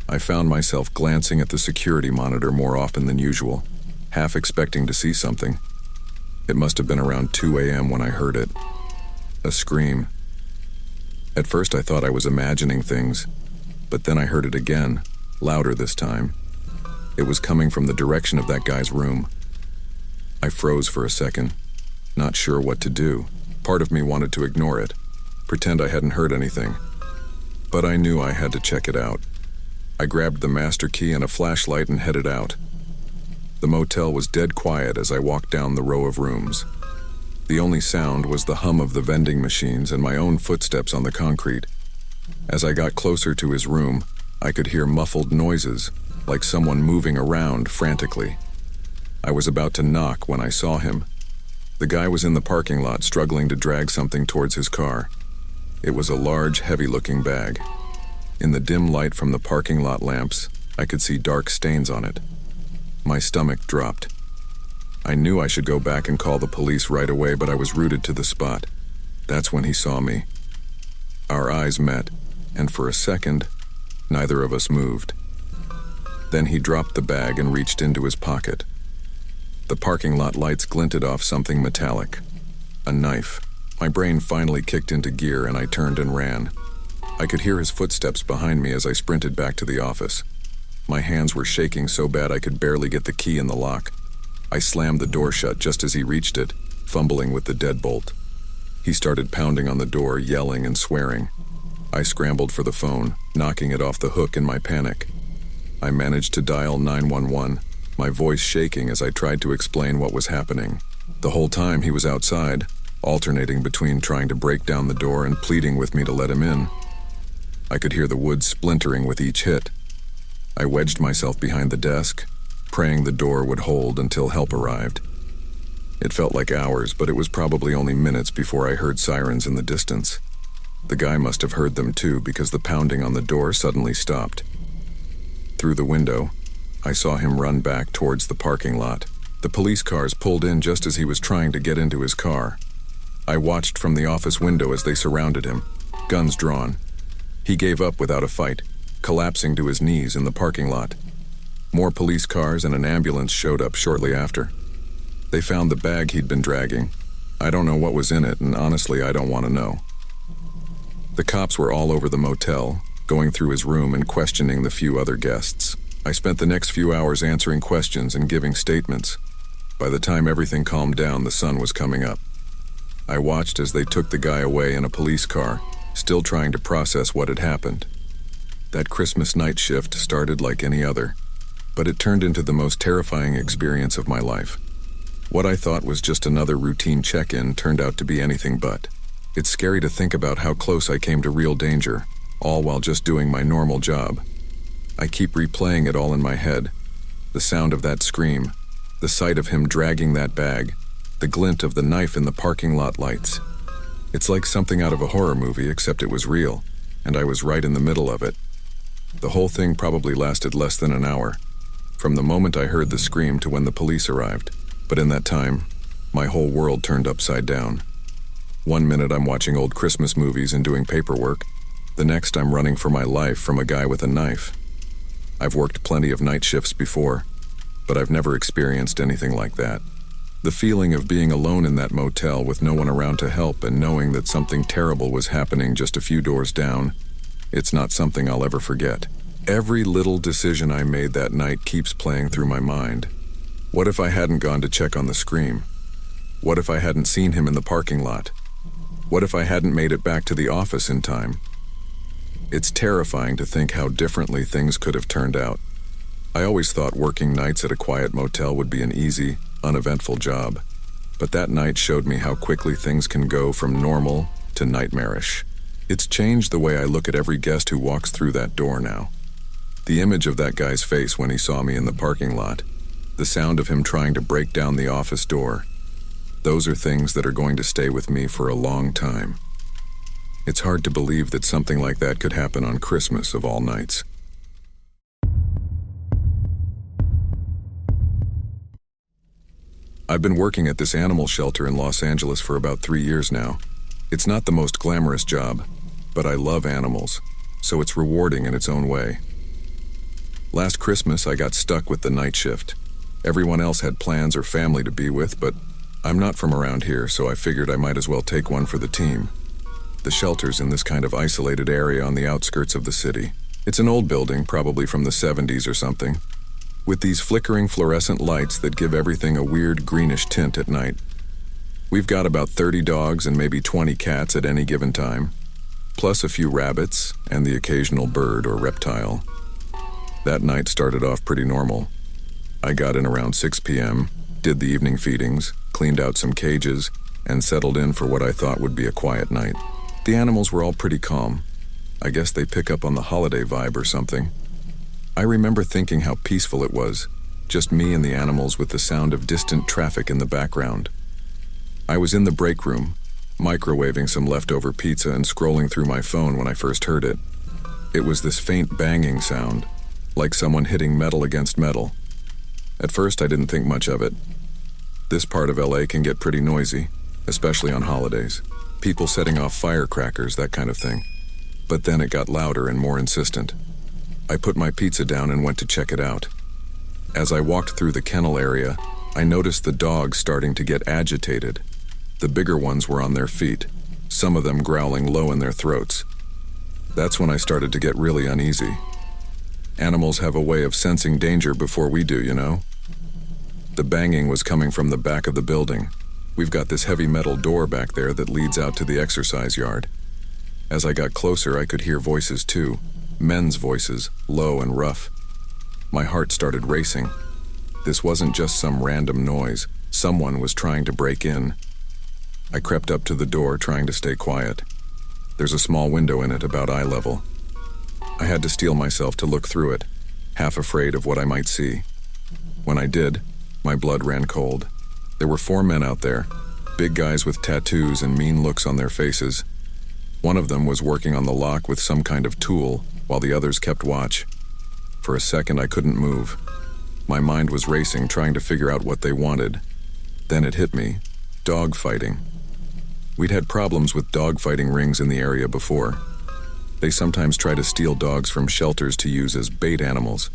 I found myself glancing at the security monitor more often than usual, half expecting to see something. It must have been around 2 a.m. when I heard it. A scream. At first I thought I was imagining things, but then I heard it again, louder this time. It was coming from the direction of that guy's room. I froze for a second, not sure what to do. Part of me wanted to ignore it, pretend I hadn't heard anything. But I knew I had to check it out. I grabbed the master key and a flashlight and headed out. The motel was dead quiet as I walked down the row of rooms. The only sound was the hum of the vending machines and my own footsteps on the concrete. As I got closer to his room, I could hear muffled noises, like someone moving around frantically. I was about to knock when I saw him. The guy was in the parking lot struggling to drag something towards his car. It was a large, heavy-looking bag. In the dim light from the parking lot lamps, I could see dark stains on it. My stomach dropped. I knew I should go back and call the police right away, but I was rooted to the spot. That's when he saw me. Our eyes met, and for a second, neither of us moved. Then he dropped the bag and reached into his pocket. The parking lot lights glinted off something metallic. A knife. My brain finally kicked into gear and I turned and ran. I could hear his footsteps behind me as I sprinted back to the office. My hands were shaking so bad I could barely get the key in the lock. I slammed the door shut just as he reached it, fumbling with the deadbolt. He started pounding on the door, yelling and swearing. I scrambled for the phone, knocking it off the hook in my panic. I managed to dial 911, my voice shaking as I tried to explain what was happening. The whole time he was outside, alternating between trying to break down the door and pleading with me to let him in. I could hear the wood splintering with each hit. I wedged myself behind the desk, praying the door would hold until help arrived. It felt like hours, but it was probably only minutes before I heard sirens in the distance. The guy must have heard them too, because the pounding on the door suddenly stopped. Through the window, I saw him run back towards the parking lot. The police cars pulled in just as he was trying to get into his car. I watched from the office window as they surrounded him, guns drawn. He gave up without a fight, collapsing to his knees in the parking lot. More police cars and an ambulance showed up shortly after. They found the bag he'd been dragging. I don't know what was in it, and honestly, I don't want to know. The cops were all over the motel, going through his room and questioning the few other guests. I spent the next few hours answering questions and giving statements. By the time everything calmed down, the sun was coming up. I watched as they took the guy away in a police car, still trying to process what had happened. That Christmas night shift started like any other, but it turned into the most terrifying experience of my life. What I thought was just another routine check-in turned out to be anything but. It's scary to think about how close I came to real danger, all while just doing my normal job. I keep replaying it all in my head. The sound of that scream, the sight of him dragging that bag, the glint of the knife in the parking lot lights. It's like something out of a horror movie, except it was real, and I was right in the middle of it. The whole thing probably lasted less than an hour, from the moment I heard the scream to when the police arrived. But in that time, my whole world turned upside down. One minute I'm watching old Christmas movies and doing paperwork. The next I'm running for my life from a guy with a knife. I've worked plenty of night shifts before, but I've never experienced anything like that. The feeling of being alone in that motel with no one around to help and knowing that something terrible was happening just a few doors down, it's not something I'll ever forget. Every little decision I made that night keeps playing through my mind. What if I hadn't gone to check on the scream? What if I hadn't seen him in the parking lot? What if I hadn't made it back to the office in time? It's terrifying to think how differently things could have turned out. I always thought working nights at a quiet motel would be an easy, uneventful job. But that night showed me how quickly things can go from normal to nightmarish. It's changed the way I look at every guest who walks through that door now. The image of that guy's face when he saw me in the parking lot, the sound of him trying to break down the office door, those are things that are going to stay with me for a long time. It's hard to believe that something like that could happen on Christmas of all nights. I've been working at this animal shelter in Los Angeles for about 3 years now. It's not the most glamorous job, but I love animals, so it's rewarding in its own way. Last Christmas, I got stuck with the night shift. Everyone else had plans or family to be with, but I'm not from around here, so I figured I might as well take one for the team. The shelter's in this kind of isolated area on the outskirts of the city. It's an old building, probably from the 70s or something, with these flickering fluorescent lights that give everything a weird greenish tint at night. We've got about 30 dogs and maybe 20 cats at any given time, plus a few rabbits and the occasional bird or reptile. That night started off pretty normal. I got in around 6 p.m., did the evening feedings, cleaned out some cages, and settled in for what I thought would be a quiet night. The animals were all pretty calm. I guess they pick up on the holiday vibe or something. I remember thinking how peaceful it was, just me and the animals with the sound of distant traffic in the background. I was in the break room, microwaving some leftover pizza and scrolling through my phone when I first heard it. It was this faint banging sound, like someone hitting metal against metal. At first, I didn't think much of it. This part of LA can get pretty noisy, especially on holidays. People setting off firecrackers, that kind of thing. But then it got louder and more insistent. I put my pizza down and went to check it out. As I walked through the kennel area, I noticed the dogs starting to get agitated. The bigger ones were on their feet, some of them growling low in their throats. That's when I started to get really uneasy. Animals have a way of sensing danger before we do, you know? The banging was coming from the back of the building. We've got this heavy metal door back there that leads out to the exercise yard. As I got closer, I could hear voices too, men's voices, low and rough. My heart started racing. This wasn't just some random noise. Someone was trying to break in. I crept up to the door, trying to stay quiet. There's a small window in it, about eye level. I had to steel myself to look through it, half afraid of what I might see. When I did, my blood ran cold. There were 4 men out there, big guys with tattoos and mean looks on their faces. One of them was working on the lock with some kind of tool, while the others kept watch. For a second, I couldn't move. My mind was racing, trying to figure out what they wanted. Then it hit me: dogfighting. We'd had problems with dogfighting rings in the area before. They sometimes try to steal dogs from shelters to use as bait animals.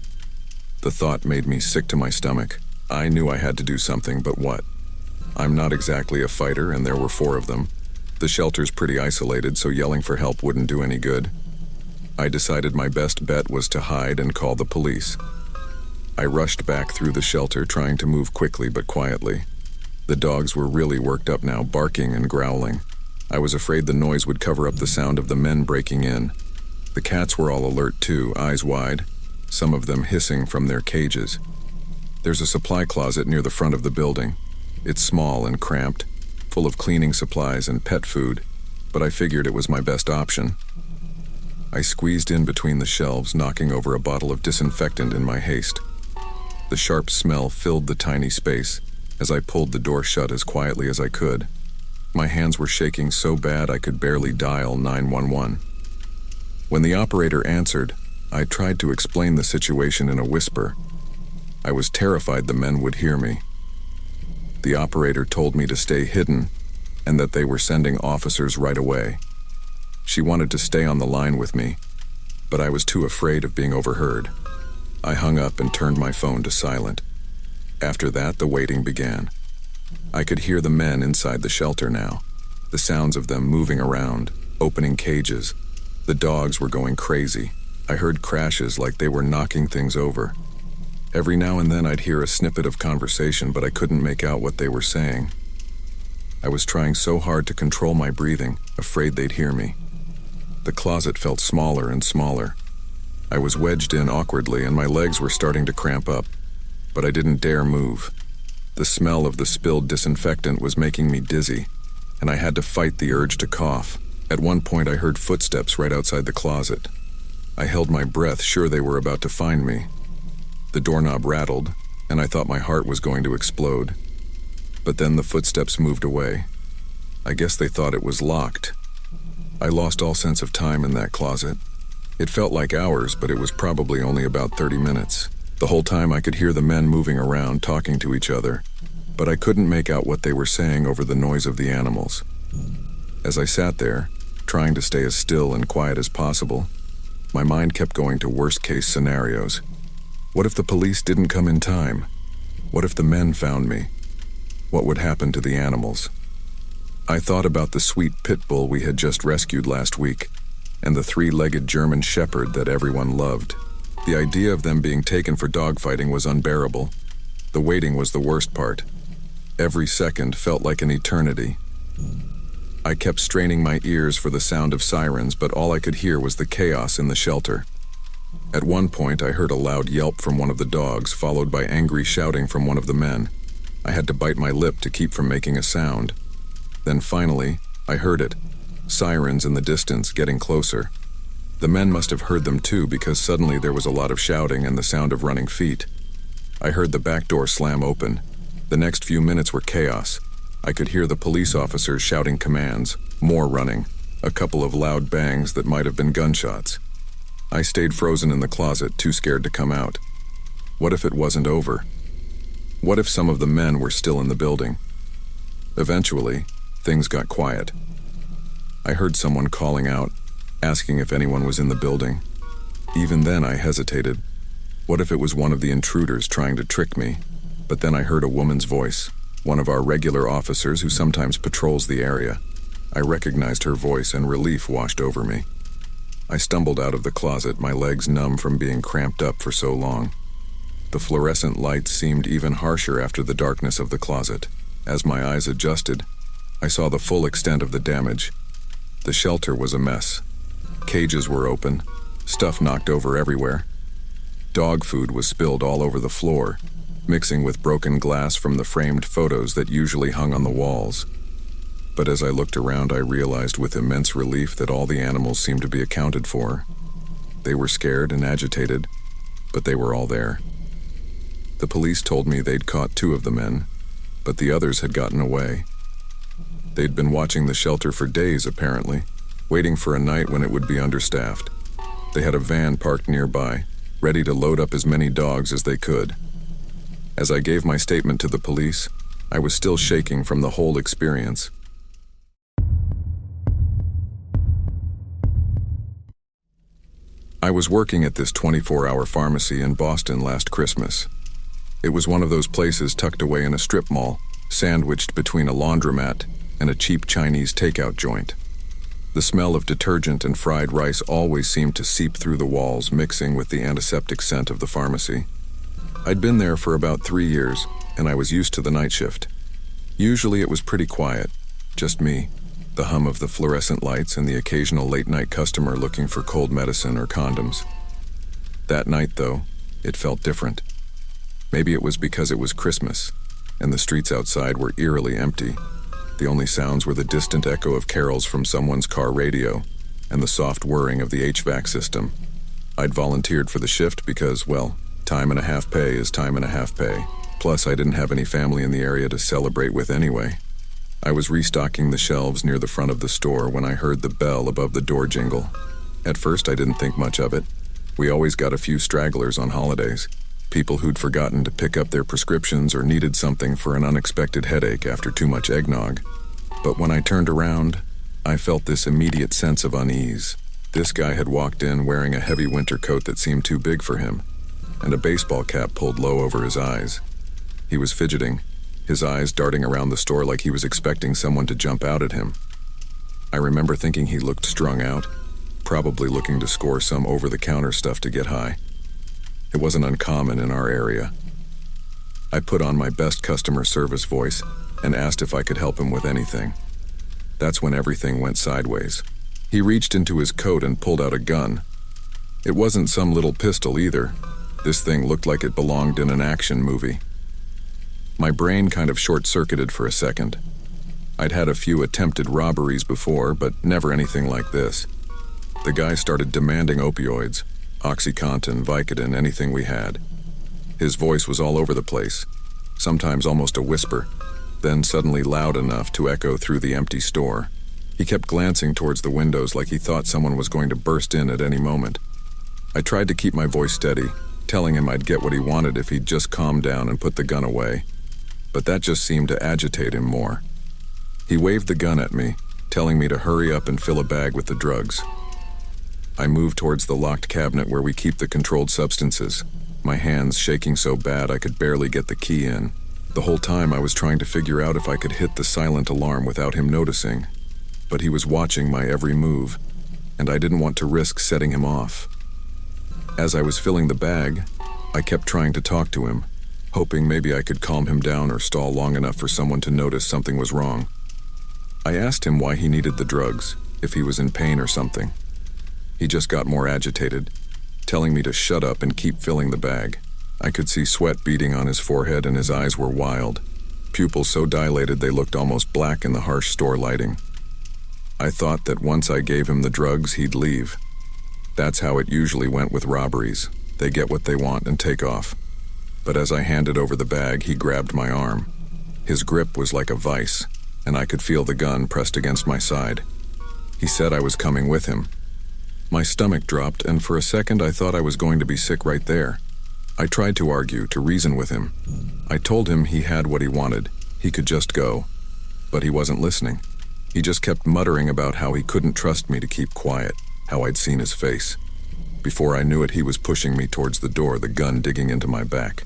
The thought made me sick to my stomach. I knew I had to do something, but what? I'm not exactly a fighter, and there were 4 of them. The shelter's pretty isolated, so yelling for help wouldn't do any good. I decided my best bet was to hide and call the police. I rushed back through the shelter, trying to move quickly but quietly. The dogs were really worked up now, barking and growling. I was afraid the noise would cover up the sound of the men breaking in. The cats were all alert too, eyes wide, some of them hissing from their cages. There's a supply closet near the front of the building. It's small and cramped, full of cleaning supplies and pet food, but I figured it was my best option. I squeezed in between the shelves, knocking over a bottle of disinfectant in my haste. The sharp smell filled the tiny space as I pulled the door shut as quietly as I could. My hands were shaking so bad I could barely dial 911. When the operator answered, I tried to explain the situation in a whisper. I was terrified the men would hear me. The operator told me to stay hidden and that they were sending officers right away. She wanted to stay on the line with me, but I was too afraid of being overheard. I hung up and turned my phone to silent. After that, the waiting began. I could hear the men inside the shelter now, the sounds of them moving around, opening cages. The dogs were going crazy. I heard crashes like they were knocking things over. Every now and then I'd hear a snippet of conversation, but I couldn't make out what they were saying. I was trying so hard to control my breathing, afraid they'd hear me. The closet felt smaller and smaller. I was wedged in awkwardly and my legs were starting to cramp up, but I didn't dare move. The smell of the spilled disinfectant was making me dizzy, and I had to fight the urge to cough. At one point I heard footsteps right outside the closet. I held my breath, sure they were about to find me. The doorknob rattled, and I thought my heart was going to explode. But then the footsteps moved away. I guess they thought it was locked. I lost all sense of time in that closet. It felt like hours, but it was probably only about 30 minutes. The whole time I could hear the men moving around, talking to each other, but I couldn't make out what they were saying over the noise of the animals. As I sat there, trying to stay as still and quiet as possible, my mind kept going to worst-case scenarios. What if the police didn't come in time? What if the men found me? What would happen to the animals? I thought about the sweet pit bull we had just rescued last week, and the 3-legged German shepherd that everyone loved. The idea of them being taken for dogfighting was unbearable. The waiting was the worst part. Every second felt like an eternity. I kept straining my ears for the sound of sirens, but all I could hear was the chaos in the shelter. At one point, I heard a loud yelp from one of the dogs, followed by angry shouting from one of the men. I had to bite my lip to keep from making a sound. Then finally, I heard it. Sirens in the distance, getting closer. The men must have heard them too, because suddenly there was a lot of shouting and the sound of running feet. I heard the back door slam open. The next few minutes were chaos. I could hear the police officers shouting commands, more running, a couple of loud bangs that might have been gunshots. I stayed frozen in the closet, too scared to come out. What if it wasn't over? What if some of the men were still in the building? Eventually, things got quiet. I heard someone calling out, asking if anyone was in the building. Even then I hesitated. What if it was one of the intruders trying to trick me? But then I heard a woman's voice, one of our regular officers who sometimes patrols the area. I recognized her voice and relief washed over me. I stumbled out of the closet, my legs numb from being cramped up for so long. The fluorescent lights seemed even harsher after the darkness of the closet. As my eyes adjusted, I saw the full extent of the damage. The shelter was a mess. Cages were open, stuff knocked over everywhere. Dog food was spilled all over the floor, mixing with broken glass from the framed photos that usually hung on the walls. But as I looked around, I realized with immense relief that all the animals seemed to be accounted for. They were scared and agitated, but they were all there. The police told me they'd caught 2 of the men, but the others had gotten away. They'd been watching the shelter for days, apparently, waiting for a night when it would be understaffed. They had a van parked nearby, ready to load up as many dogs as they could. As I gave my statement to the police, I was still shaking from the whole experience. I was working at this 24-hour pharmacy in Boston last Christmas. It was one of those places tucked away in a strip mall, sandwiched between a laundromat and a cheap Chinese takeout joint. The smell of detergent and fried rice always seemed to seep through the walls, mixing with the antiseptic scent of the pharmacy. I'd been there for about 3 years, and I was used to the night shift. Usually it was pretty quiet, just me, the hum of the fluorescent lights, and the occasional late-night customer looking for cold medicine or condoms. That night, though, it felt different. Maybe it was because it was Christmas, and the streets outside were eerily empty. The only sounds were the distant echo of carols from someone's car radio and the soft whirring of the HVAC system. I'd volunteered for the shift because, well, time and a half pay is time and a half pay. Plus, I didn't have any family in the area to celebrate with anyway. I was restocking the shelves near the front of the store when I heard the bell above the door jingle. At first, I didn't think much of it. We always got a few stragglers on holidays. People who'd forgotten to pick up their prescriptions or needed something for an unexpected headache after too much eggnog. But when I turned around, I felt this immediate sense of unease. This guy had walked in wearing a heavy winter coat that seemed too big for him, and a baseball cap pulled low over his eyes. He was fidgeting, his eyes darting around the store like he was expecting someone to jump out at him. I remember thinking he looked strung out, probably looking to score some over-the-counter stuff to get high. It wasn't uncommon in our area. I put on my best customer service voice and asked if I could help him with anything. That's when everything went sideways. He reached into his coat and pulled out a gun. It wasn't some little pistol either. This thing looked like it belonged in an action movie. My brain kind of short-circuited for a second. I'd had a few attempted robberies before, but never anything like this. The guy started demanding opioids. OxyContin, Vicodin, anything we had. His voice was all over the place, sometimes almost a whisper, then suddenly loud enough to echo through the empty store. He kept glancing towards the windows like he thought someone was going to burst in at any moment. I tried to keep my voice steady, telling him I'd get what he wanted if he'd just calm down and put the gun away. But that just seemed to agitate him more. He waved the gun at me, telling me to hurry up and fill a bag with the drugs. I moved towards the locked cabinet where we keep the controlled substances, my hands shaking so bad I could barely get the key in. The whole time I was trying to figure out if I could hit the silent alarm without him noticing. But he was watching my every move, and I didn't want to risk setting him off. As I was filling the bag, I kept trying to talk to him, hoping maybe I could calm him down or stall long enough for someone to notice something was wrong. I asked him why he needed the drugs, if he was in pain or something. He just got more agitated, telling me to shut up and keep filling the bag. I could see sweat beading on his forehead and his eyes were wild, pupils so dilated they looked almost black in the harsh store lighting. I thought that once I gave him the drugs, he'd leave. That's how it usually went with robberies. They get what they want and take off. But as I handed over the bag, he grabbed my arm. His grip was like a vice, and I could feel the gun pressed against my side. He said I was coming with him. My stomach dropped, and for a second I thought I was going to be sick right there. I tried to argue, to reason with him. I told him he had what he wanted. He could just go. But he wasn't listening. He just kept muttering about how he couldn't trust me to keep quiet, how I'd seen his face. Before I knew it, he was pushing me towards the door, the gun digging into my back.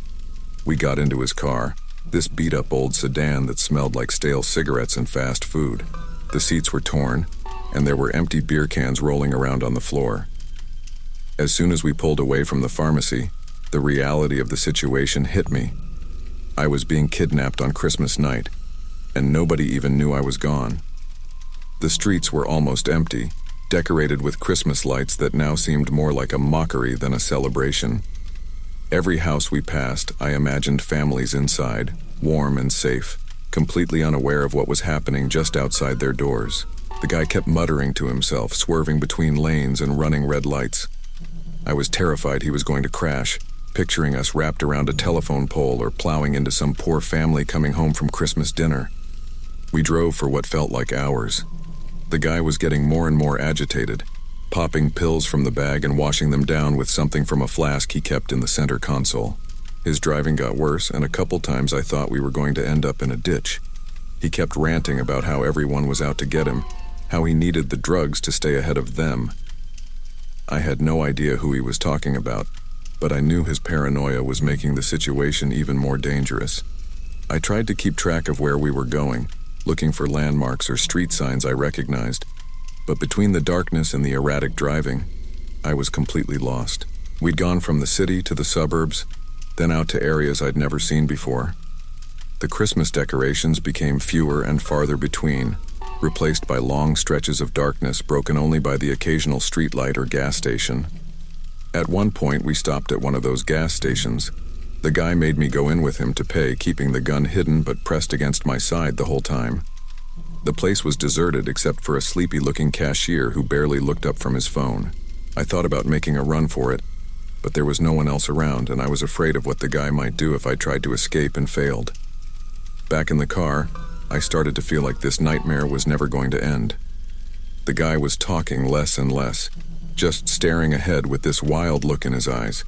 We got into his car, this beat-up old sedan that smelled like stale cigarettes and fast food. The seats were torn, and there were empty beer cans rolling around on the floor. As soon as we pulled away from the pharmacy, the reality of the situation hit me. I was being kidnapped on Christmas night, and nobody even knew I was gone. The streets were almost empty, decorated with Christmas lights that now seemed more like a mockery than a celebration. Every house we passed, I imagined families inside, warm and safe, completely unaware of what was happening just outside their doors. The guy kept muttering to himself, swerving between lanes and running red lights. I was terrified he was going to crash, picturing us wrapped around a telephone pole or plowing into some poor family coming home from Christmas dinner. We drove for what felt like hours. The guy was getting more and more agitated, popping pills from the bag and washing them down with something from a flask he kept in the center console. His driving got worse, and a couple times I thought we were going to end up in a ditch. He kept ranting about how everyone was out to get him, how he needed the drugs to stay ahead of them. I had no idea who he was talking about, but I knew his paranoia was making the situation even more dangerous. I tried to keep track of where we were going, looking for landmarks or street signs I recognized, but between the darkness and the erratic driving, I was completely lost. We'd gone from the city to the suburbs, then out to areas I'd never seen before. The Christmas decorations became fewer and farther between, replaced by long stretches of darkness broken only by the occasional streetlight or gas station. At one point, we stopped at one of those gas stations. The guy made me go in with him to pay, keeping the gun hidden but pressed against my side the whole time. The place was deserted except for a sleepy-looking cashier who barely looked up from his phone. I thought about making a run for it, but there was no one else around, and I was afraid of what the guy might do if I tried to escape and failed. Back in the car, I started to feel like this nightmare was never going to end. The guy was talking less and less, just staring ahead with this wild look in his eyes.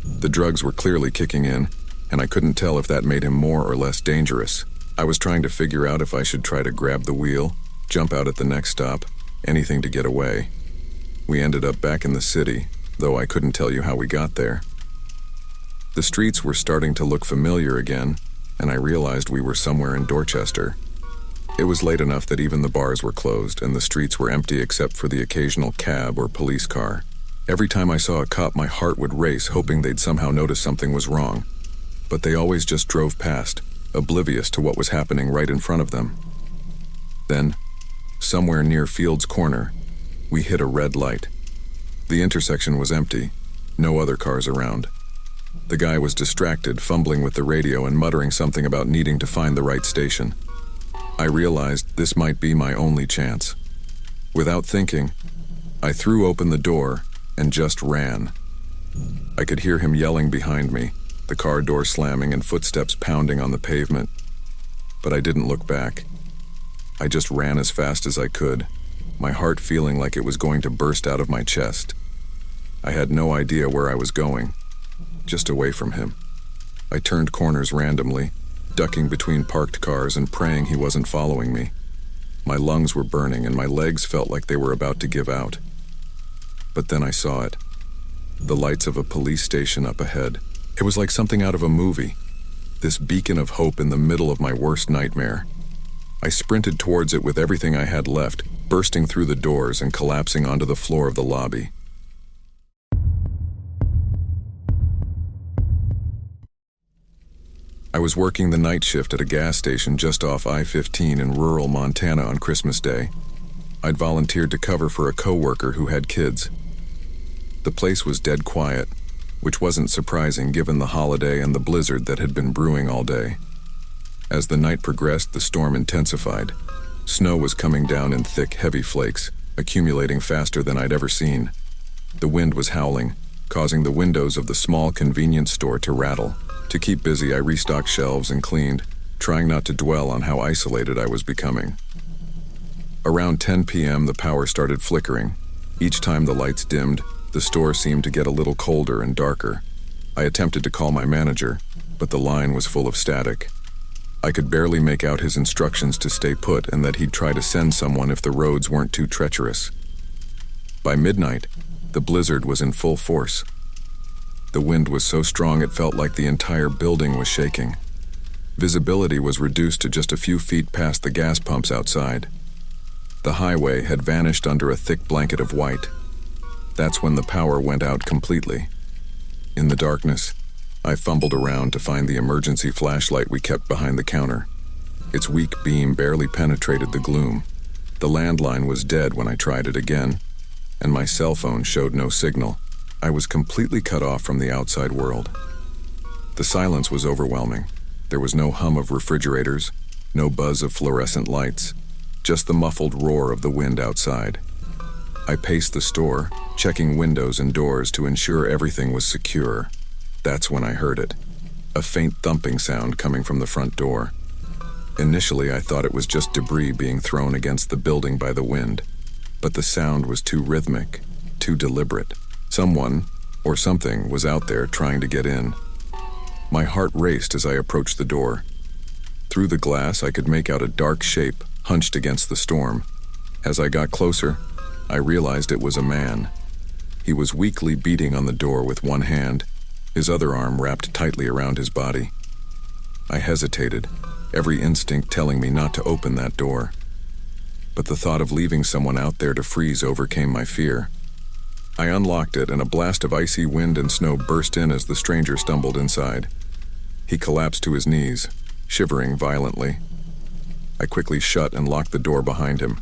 The drugs were clearly kicking in, and I couldn't tell if that made him more or less dangerous. I was trying to figure out if I should try to grab the wheel, jump out at the next stop, anything to get away. We ended up back in the city, though I couldn't tell you how we got there. The streets were starting to look familiar again, and I realized we were somewhere in Dorchester. It was late enough that even the bars were closed and the streets were empty except for the occasional cab or police car. Every time I saw a cop, my heart would race, hoping they'd somehow notice something was wrong. But they always just drove past, oblivious to what was happening right in front of them. Then, somewhere near Field's Corner, we hit a red light. The intersection was empty, no other cars around. The guy was distracted, fumbling with the radio and muttering something about needing to find the right station. I realized this might be my only chance. Without thinking, I threw open the door and just ran. I could hear him yelling behind me, the car door slamming and footsteps pounding on the pavement. But I didn't look back. I just ran as fast as I could, my heart feeling like it was going to burst out of my chest. I had no idea where I was going, just away from him. I turned corners randomly, ducking between parked cars and praying he wasn't following me. My lungs were burning and my legs felt like they were about to give out. But then I saw it. The lights of a police station up ahead. It was like something out of a movie. This beacon of hope in the middle of my worst nightmare. I sprinted towards it with everything I had left, bursting through the doors and collapsing onto the floor of the lobby. I was working the night shift at a gas station just off I-15 in rural Montana on Christmas Day. I'd volunteered to cover for a coworker who had kids. The place was dead quiet, which wasn't surprising given the holiday and the blizzard that had been brewing all day. As the night progressed, the storm intensified. Snow was coming down in thick, heavy flakes, accumulating faster than I'd ever seen. The wind was howling, causing the windows of the small convenience store to rattle. To keep busy, I restocked shelves and cleaned, trying not to dwell on how isolated I was becoming. Around 10 p.m., the power started flickering. Each time the lights dimmed, the store seemed to get a little colder and darker. I attempted to call my manager, but the line was full of static. I could barely make out his instructions to stay put and that he'd try to send someone if the roads weren't too treacherous. By midnight, the blizzard was in full force. The wind was so strong it felt like the entire building was shaking. Visibility was reduced to just a few feet past the gas pumps outside. The highway had vanished under a thick blanket of white. That's when the power went out completely. In the darkness, I fumbled around to find the emergency flashlight we kept behind the counter. Its weak beam barely penetrated the gloom. The landline was dead when I tried it again, and my cell phone showed no signal. I was completely cut off from the outside world. The silence was overwhelming. There was no hum of refrigerators, No buzz of fluorescent lights, just the muffled roar of the wind outside. I paced the store, checking windows and doors to ensure everything was secure. That's when I heard it. A faint thumping sound coming from the front door. Initially, I thought it was just debris being thrown against the building by the wind, but the sound was too rhythmic, too deliberate. Someone, or something, was out there trying to get in. My heart raced as I approached the door. Through the glass, I could make out a dark shape hunched against the storm. As I got closer, I realized it was a man. He was weakly beating on the door with one hand, his other arm wrapped tightly around his body. I hesitated, every instinct telling me not to open that door. But the thought of leaving someone out there to freeze overcame my fear. I unlocked it, and a blast of icy wind and snow burst in as the stranger stumbled inside. He collapsed to his knees, shivering violently. I quickly shut and locked the door behind him.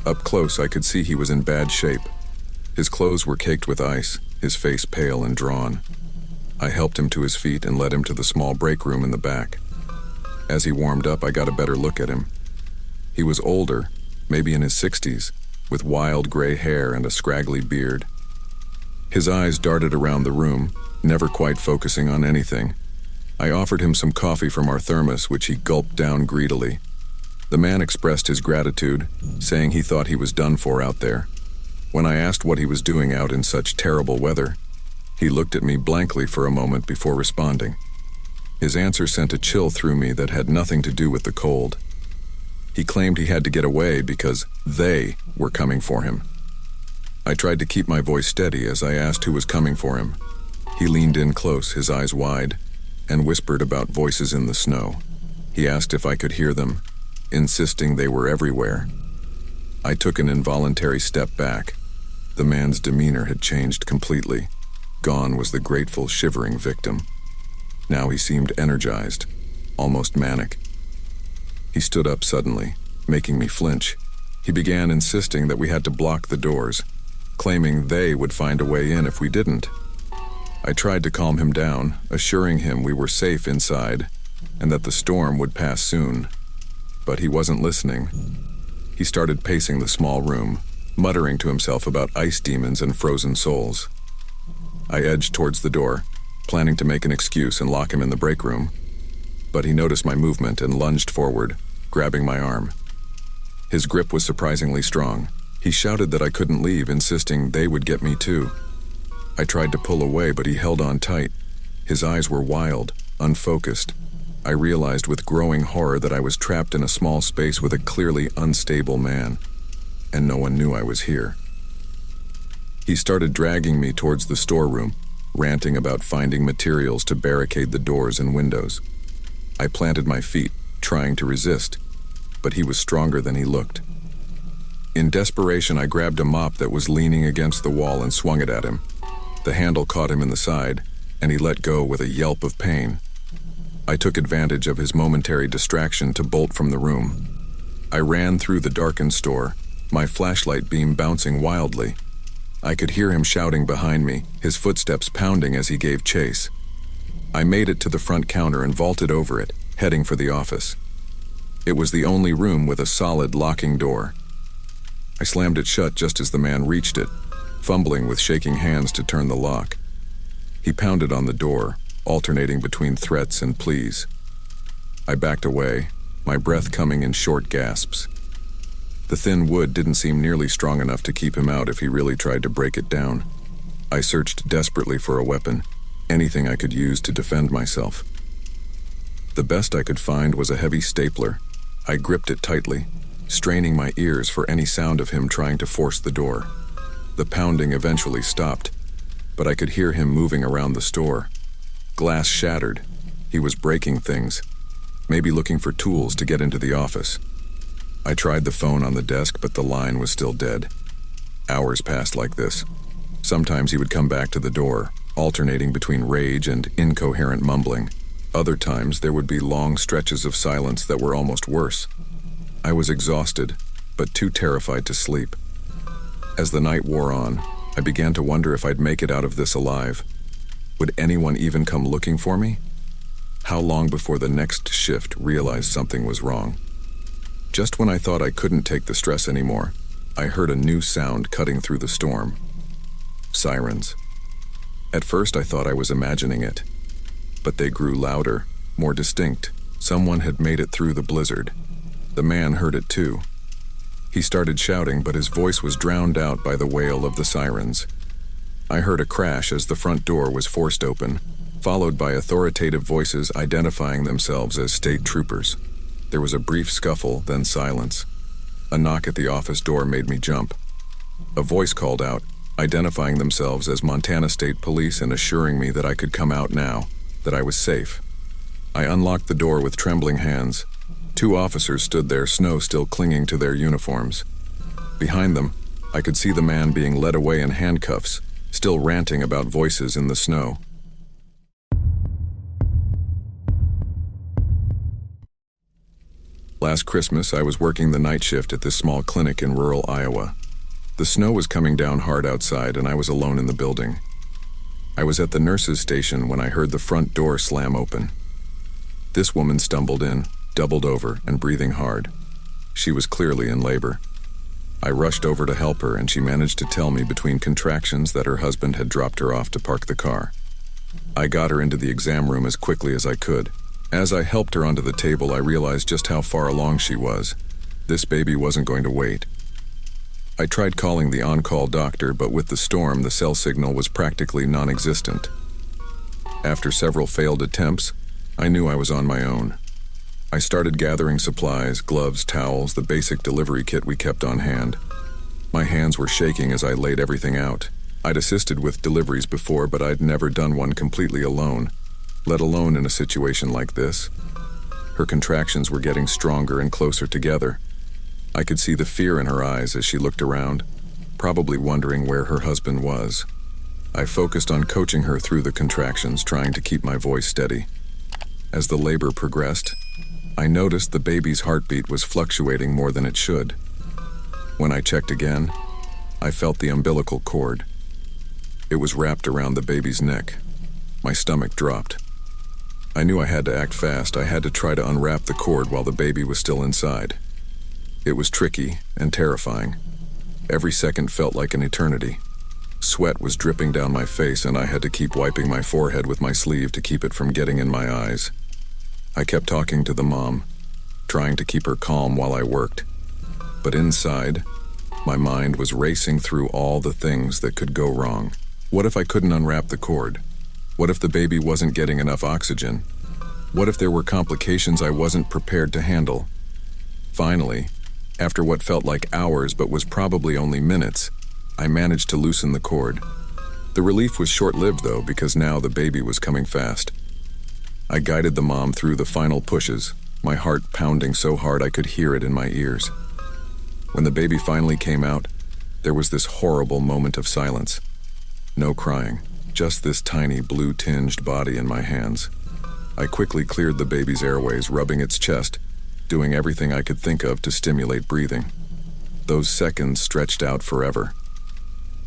Up close, I could see he was in bad shape. His clothes were caked with ice, his face pale and drawn. I helped him to his feet and led him to the small break room in the back. As he warmed up, I got a better look at him. He was older, maybe in his 60s, with wild gray hair and a scraggly beard. His eyes darted around the room, never quite focusing on anything. I offered him some coffee from our thermos, which he gulped down greedily. The man expressed his gratitude, saying he thought he was done for out there. When I asked what he was doing out in such terrible weather, he looked at me blankly for a moment before responding. His answer sent a chill through me that had nothing to do with the cold. He claimed he had to get away because they were coming for him. I tried to keep my voice steady as I asked who was coming for him. He leaned in close, his eyes wide, and whispered about voices in the snow. He asked if I could hear them, insisting they were everywhere. I took an involuntary step back. The man's demeanor had changed completely. Gone was the grateful, shivering victim. Now he seemed energized, almost manic. He stood up suddenly, making me flinch. He began insisting that we had to block the doors, claiming they would find a way in if we didn't. I tried to calm him down, assuring him we were safe inside and that the storm would pass soon. But he wasn't listening. He started pacing the small room, muttering to himself about ice demons and frozen souls. I edged towards the door, planning to make an excuse and lock him in the break room. But he noticed my movement and lunged forward, grabbing my arm. His grip was surprisingly strong. He shouted that I couldn't leave, insisting they would get me too. I tried to pull away, but he held on tight. His eyes were wild, unfocused. I realized with growing horror that I was trapped in a small space with a clearly unstable man, and no one knew I was here. He started dragging me towards the storeroom, ranting about finding materials to barricade the doors and windows. I planted my feet, trying to resist, but he was stronger than he looked. In desperation, I grabbed a mop that was leaning against the wall and swung it at him. The handle caught him in the side, and he let go with a yelp of pain. I took advantage of his momentary distraction to bolt from the room. I ran through the darkened store, my flashlight beam bouncing wildly. I could hear him shouting behind me, his footsteps pounding as he gave chase. I made it to the front counter and vaulted over it, heading for the office. It was the only room with a solid locking door. I slammed it shut just as the man reached it, fumbling with shaking hands to turn the lock. He pounded on the door, alternating between threats and pleas. I backed away, my breath coming in short gasps. The thin wood didn't seem nearly strong enough to keep him out if he really tried to break it down. I searched desperately for a weapon, anything I could use to defend myself. The best I could find was a heavy stapler. I gripped it tightly, straining my ears for any sound of him trying to force the door. The pounding eventually stopped, but I could hear him moving around the store. Glass shattered. He was breaking things, maybe looking for tools to get into the office. I tried the phone on the desk, but the line was still dead. Hours passed like this. Sometimes he would come back to the door, alternating between rage and incoherent mumbling. Other times there would be long stretches of silence that were almost worse. I was exhausted, but too terrified to sleep. As the night wore on, I began to wonder if I'd make it out of this alive. Would anyone even come looking for me? How long before the next shift realized something was wrong? Just when I thought I couldn't take the stress anymore, I heard a new sound cutting through the storm. Sirens. At first I thought I was imagining it, but they grew louder, more distinct. Someone had made it through the blizzard. The man heard it too. He started shouting, but his voice was drowned out by the wail of the sirens. I heard a crash as the front door was forced open, followed by authoritative voices identifying themselves as state troopers. There was a brief scuffle, then silence. A knock at the office door made me jump. A voice called out, identifying themselves as Montana State Police and assuring me that I could come out now, that I was safe. I unlocked the door with trembling hands. 2 officers stood there, snow still clinging to their uniforms. Behind them, I could see the man being led away in handcuffs, still ranting about voices in the snow. Last Christmas, I was working the night shift at this small clinic in rural Iowa. The snow was coming down hard outside, and I was alone in the building. I was at the nurse's station when I heard the front door slam open. This woman stumbled in, doubled over, and breathing hard. She was clearly in labor. I rushed over to help her, and she managed to tell me between contractions that her husband had dropped her off to park the car. I got her into the exam room as quickly as I could. As I helped her onto the table, I realized just how far along she was. This baby wasn't going to wait. I tried calling the on-call doctor, but with the storm, the cell signal was practically non-existent. After several failed attempts, I knew I was on my own. I started gathering supplies, gloves, towels, the basic delivery kit we kept on hand. My hands were shaking as I laid everything out. I'd assisted with deliveries before, but I'd never done one completely alone, let alone in a situation like this. Her contractions were getting stronger and closer together. I could see the fear in her eyes as she looked around, probably wondering where her husband was. I focused on coaching her through the contractions, trying to keep my voice steady. As the labor progressed, I noticed the baby's heartbeat was fluctuating more than it should. When I checked again, I felt the umbilical cord. It was wrapped around the baby's neck. My stomach dropped. I knew I had to act fast. I had to try to unwrap the cord while the baby was still inside. It was tricky and terrifying. Every second felt like an eternity. Sweat was dripping down my face, and I had to keep wiping my forehead with my sleeve to keep it from getting in my eyes. I kept talking to the mom, trying to keep her calm while I worked. But inside, my mind was racing through all the things that could go wrong. What if I couldn't unwrap the cord? What if the baby wasn't getting enough oxygen? What if there were complications I wasn't prepared to handle? Finally, after what felt like hours but was probably only minutes, I managed to loosen the cord. The relief was short-lived though, because now the baby was coming fast. I guided the mom through the final pushes, my heart pounding so hard I could hear it in my ears. When the baby finally came out, there was this horrible moment of silence. No crying, just this tiny blue-tinged body in my hands. I quickly cleared the baby's airways, rubbing its chest, doing everything I could think of to stimulate breathing. Those seconds stretched out forever.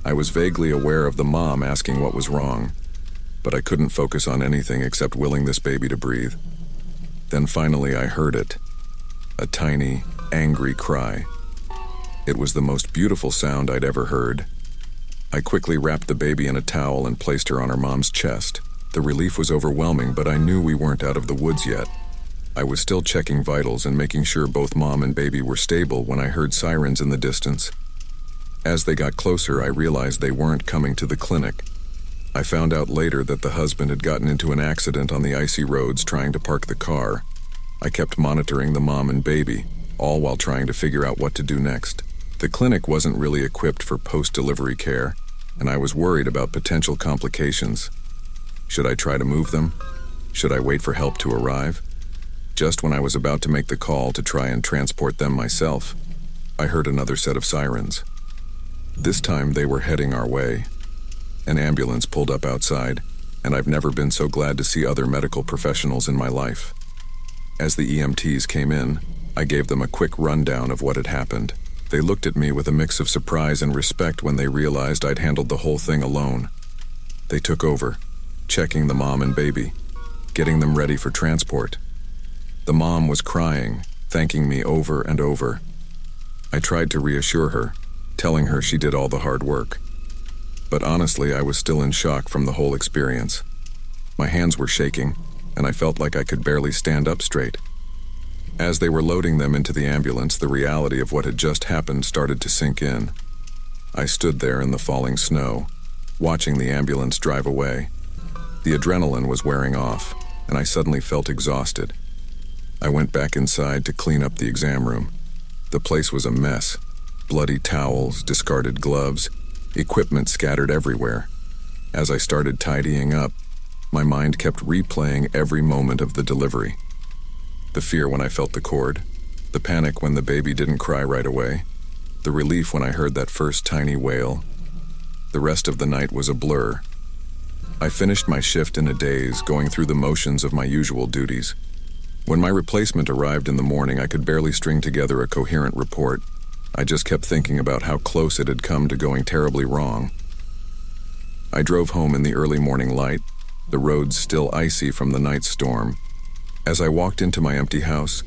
I was vaguely aware of the mom asking what was wrong, but I couldn't focus on anything except willing this baby to breathe. Then finally I heard it, a tiny, angry cry. It was the most beautiful sound I'd ever heard. I quickly wrapped the baby in a towel and placed her on her mom's chest. The relief was overwhelming, but I knew we weren't out of the woods yet. I was still checking vitals and making sure both mom and baby were stable when I heard sirens in the distance. As they got closer, I realized they weren't coming to the clinic. I found out later that the husband had gotten into an accident on the icy roads trying to park the car. I kept monitoring the mom and baby, all while trying to figure out what to do next. The clinic wasn't really equipped for post-delivery care, and I was worried about potential complications. Should I try to move them? Should I wait for help to arrive? Just when I was about to make the call to try and transport them myself, I heard another set of sirens. This time they were heading our way. An ambulance pulled up outside, and I've never been so glad to see other medical professionals in my life. As the EMTs came in, I gave them a quick rundown of what had happened. They looked at me with a mix of surprise and respect when they realized I'd handled the whole thing alone. They took over, checking the mom and baby, getting them ready for transport. The mom was crying, thanking me over and over. I tried to reassure her, telling her she did all the hard work. But honestly, I was still in shock from the whole experience. My hands were shaking, and I felt like I could barely stand up straight. As they were loading them into the ambulance, the reality of what had just happened started to sink in. I stood there in the falling snow, watching the ambulance drive away. The adrenaline was wearing off, and I suddenly felt exhausted. I went back inside to clean up the exam room. The place was a mess. Bloody towels, discarded gloves, equipment scattered everywhere. As I started tidying up, my mind kept replaying every moment of the delivery. The fear when I felt the cord, the panic when the baby didn't cry right away, the relief when I heard that first tiny wail. The rest of the night was a blur. I finished my shift in a daze, going through the motions of my usual duties. When my replacement arrived in the morning, I could barely string together a coherent report. I just kept thinking about how close it had come to going terribly wrong. I drove home in the early morning light, the roads still icy from the night storm. As I walked into my empty house,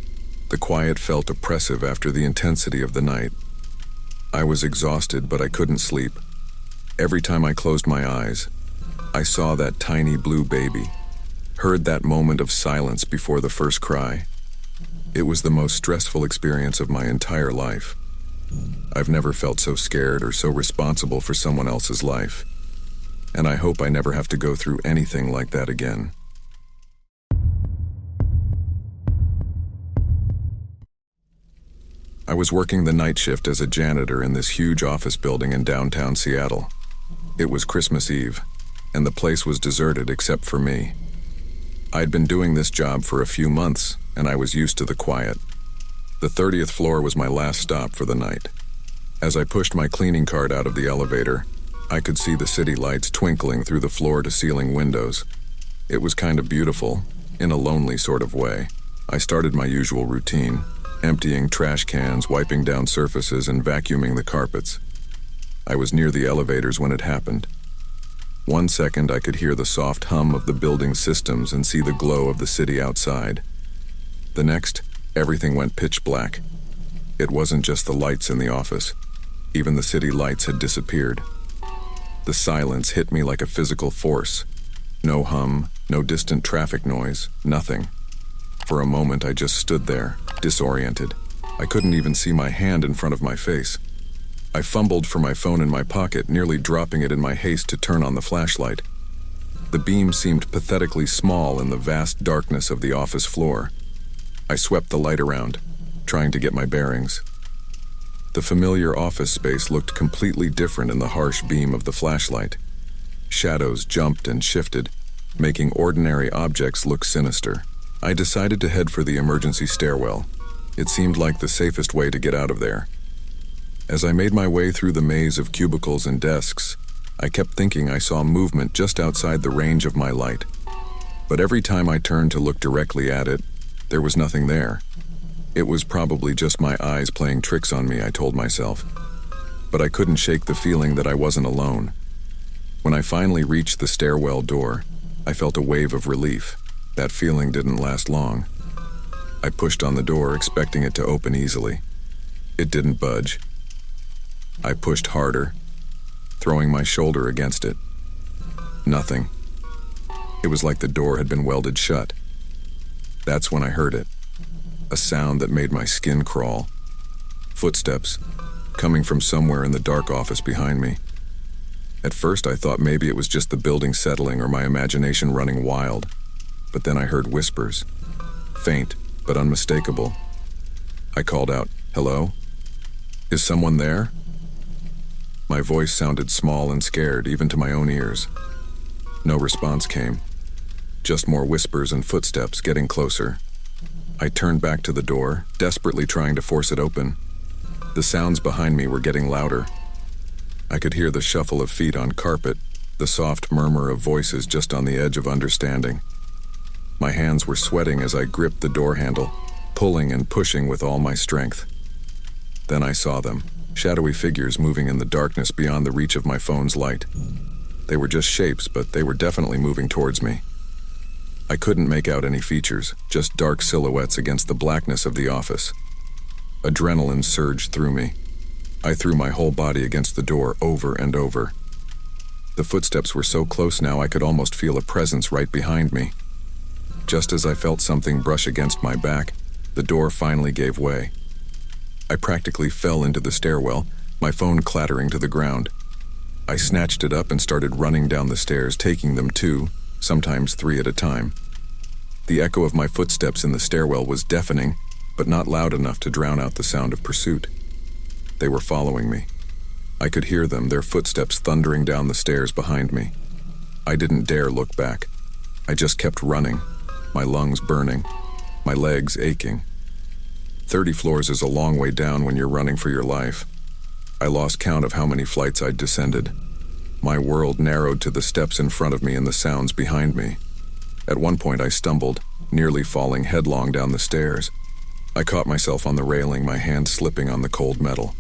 the quiet felt oppressive after the intensity of the night. I was exhausted, but I couldn't sleep. Every time I closed my eyes, I saw that tiny blue baby, heard that moment of silence before the first cry. It was the most stressful experience of my entire life. I've never felt so scared or so responsible for someone else's life. And I hope I never have to go through anything like that again. I was working the night shift as a janitor in this huge office building in downtown Seattle. It was Christmas Eve, and the place was deserted except for me. I'd been doing this job for a few months, and I was used to the quiet. The 30th floor was my last stop for the night. As I pushed my cleaning cart out of the elevator, I could see the city lights twinkling through the floor-to-ceiling windows. It was kind of beautiful, in a lonely sort of way. I started my usual routine, emptying trash cans, wiping down surfaces, and vacuuming the carpets. I was near the elevators when it happened. 1 second, I could hear the soft hum of the building's systems and see the glow of the city outside. The next, everything went pitch black. It wasn't just the lights in the office. Even the city lights had disappeared. The silence hit me like a physical force. No hum, no distant traffic noise, nothing. For a moment, I just stood there, disoriented. I couldn't even see my hand in front of my face. I fumbled for my phone in my pocket, nearly dropping it in my haste to turn on the flashlight. The beam seemed pathetically small in the vast darkness of the office floor. I swept the light around, trying to get my bearings. The familiar office space looked completely different in the harsh beam of the flashlight. Shadows jumped and shifted, making ordinary objects look sinister. I decided to head for the emergency stairwell. It seemed like the safest way to get out of there. As I made my way through the maze of cubicles and desks, I kept thinking I saw movement just outside the range of my light. But every time I turned to look directly at it, there was nothing there. It was probably just my eyes playing tricks on me, I told myself. But I couldn't shake the feeling that I wasn't alone. When I finally reached the stairwell door, I felt a wave of relief. That feeling didn't last long. I pushed on the door, expecting it to open easily. It didn't budge. I pushed harder, throwing my shoulder against it. Nothing. It was like the door had been welded shut. That's when I heard it. A sound that made my skin crawl. Footsteps, coming from somewhere in the dark office behind me. At first I thought maybe it was just the building settling or my imagination running wild. But then I heard whispers. Faint, but unmistakable. I called out, "Hello? Is someone there?" My voice sounded small and scared, even to my own ears. No response came. Just more whispers and footsteps getting closer. I turned back to the door, desperately trying to force it open. The sounds behind me were getting louder. I could hear the shuffle of feet on carpet, the soft murmur of voices just on the edge of understanding. My hands were sweating as I gripped the door handle, pulling and pushing with all my strength. Then I saw them, shadowy figures moving in the darkness beyond the reach of my phone's light. They were just shapes, but they were definitely moving towards me. I couldn't make out any features, just dark silhouettes against the blackness of the office. Adrenaline surged through me. I threw my whole body against the door over and over. The footsteps were so close now I could almost feel a presence right behind me. Just as I felt something brush against my back, the door finally gave way. I practically fell into the stairwell, my phone clattering to the ground. I snatched it up and started running down the stairs, taking them 2, sometimes 3 at a time. The echo of my footsteps in the stairwell was deafening, but not loud enough to drown out the sound of pursuit. They were following me. I could hear them, their footsteps thundering down the stairs behind me. I didn't dare look back. I just kept running, my lungs burning, my legs aching. 30 floors is a long way down when you're running for your life. I lost count of how many flights I'd descended. My world narrowed to the steps in front of me and the sounds behind me. At one point I stumbled, nearly falling headlong down the stairs. I caught myself on the railing, my hand slipping on the cold metal.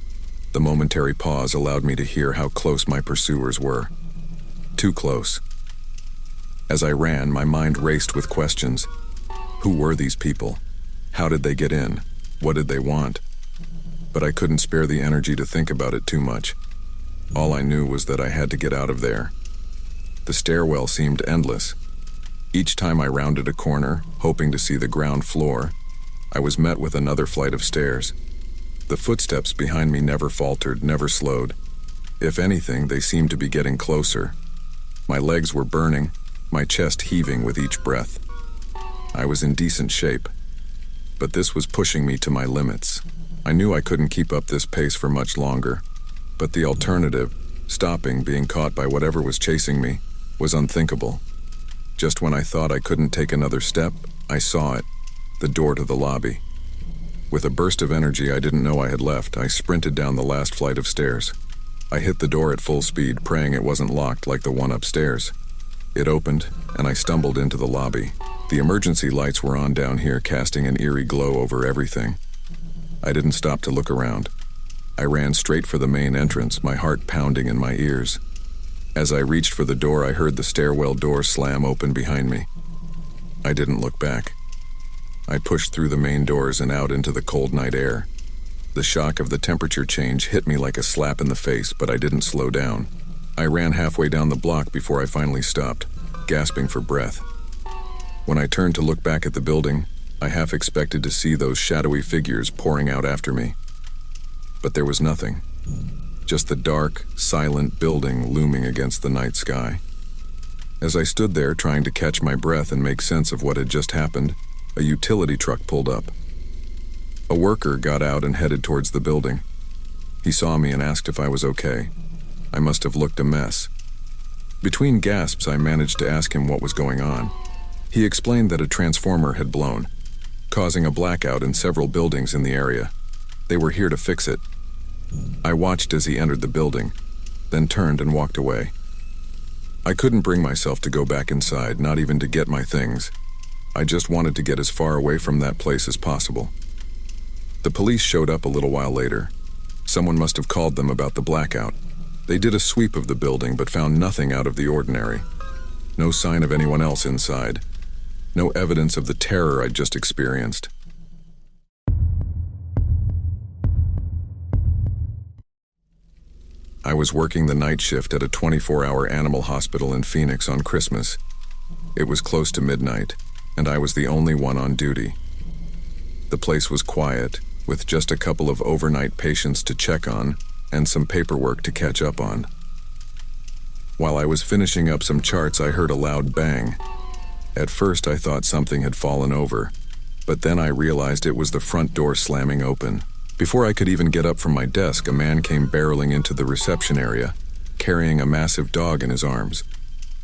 The momentary pause allowed me to hear how close my pursuers were. Too close. As I ran, my mind raced with questions. Who were these people? How did they get in? What did they want? But I couldn't spare the energy to think about it too much. All I knew was that I had to get out of there. The stairwell seemed endless. Each time I rounded a corner, hoping to see the ground floor, I was met with another flight of stairs. The footsteps behind me never faltered, never slowed. If anything, they seemed to be getting closer. My legs were burning, my chest heaving with each breath. I was in decent shape, but this was pushing me to my limits. I knew I couldn't keep up this pace for much longer, but the alternative, stopping, being caught by whatever was chasing me, was unthinkable. Just when I thought I couldn't take another step, I saw it, the door to the lobby. With a burst of energy I didn't know I had left, I sprinted down the last flight of stairs. I hit the door at full speed, praying it wasn't locked like the one upstairs. It opened, and I stumbled into the lobby. The emergency lights were on down here, casting an eerie glow over everything. I didn't stop to look around. I ran straight for the main entrance, my heart pounding in my ears. As I reached for the door, I heard the stairwell door slam open behind me. I didn't look back. I pushed through the main doors and out into the cold night air. The shock of the temperature change hit me like a slap in the face, but I didn't slow down. I ran halfway down the block before I finally stopped, gasping for breath. When I turned to look back at the building, I half expected to see those shadowy figures pouring out after me. But there was nothing. Just the dark, silent building looming against the night sky. As I stood there trying to catch my breath and make sense of what had just happened, a utility truck pulled up. A worker got out and headed towards the building. He saw me and asked if I was okay. I must have looked a mess. Between gasps, I managed to ask him what was going on. He explained that a transformer had blown, causing a blackout in several buildings in the area. They were here to fix it. I watched as he entered the building, then turned and walked away. I couldn't bring myself to go back inside, not even to get my things. I just wanted to get as far away from that place as possible. The police showed up a little while later. Someone must have called them about the blackout. They did a sweep of the building but found nothing out of the ordinary. No sign of anyone else inside. No evidence of the terror I'd just experienced. I was working the night shift at a 24-hour animal hospital in Phoenix on Christmas. It was close to midnight, and I was the only one on duty. The place was quiet, with just a couple of overnight patients to check on and some paperwork to catch up on. While I was finishing up some charts, I heard a loud bang. At first, I thought something had fallen over, but then I realized it was the front door slamming open. Before I could even get up from my desk, a man came barreling into the reception area, carrying a massive dog in his arms.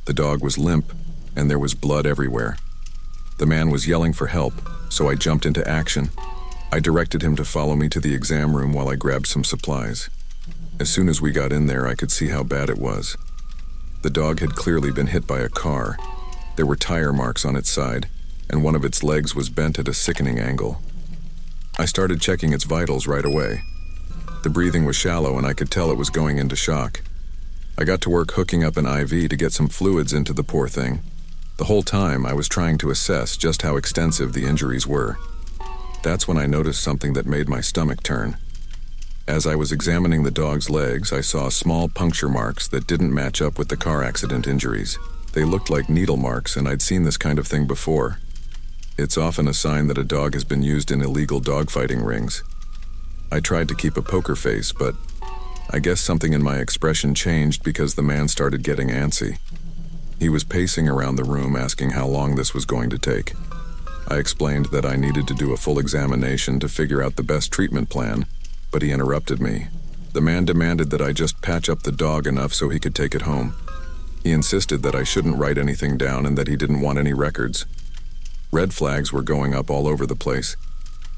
The dog was limp, and there was blood everywhere. The man was yelling for help, so I jumped into action. I directed him to follow me to the exam room while I grabbed some supplies. As soon as we got in there, I could see how bad it was. The dog had clearly been hit by a car. There were tire marks on its side, and one of its legs was bent at a sickening angle. I started checking its vitals right away. The breathing was shallow and I could tell it was going into shock. I got to work hooking up an IV to get some fluids into the poor thing. The whole time I was trying to assess just how extensive the injuries were. That's when I noticed something that made my stomach turn. As I was examining the dog's legs, I saw small puncture marks that didn't match up with the car accident injuries. They looked like needle marks, and I'd seen this kind of thing before. It's often a sign that a dog has been used in illegal dogfighting rings. I tried to keep a poker face, but I guess something in my expression changed because the man started getting antsy. He was pacing around the room asking how long this was going to take. I explained that I needed to do a full examination to figure out the best treatment plan, but he interrupted me. The man demanded that I just patch up the dog enough so he could take it home. He insisted that I shouldn't write anything down and that he didn't want any records. Red flags were going up all over the place.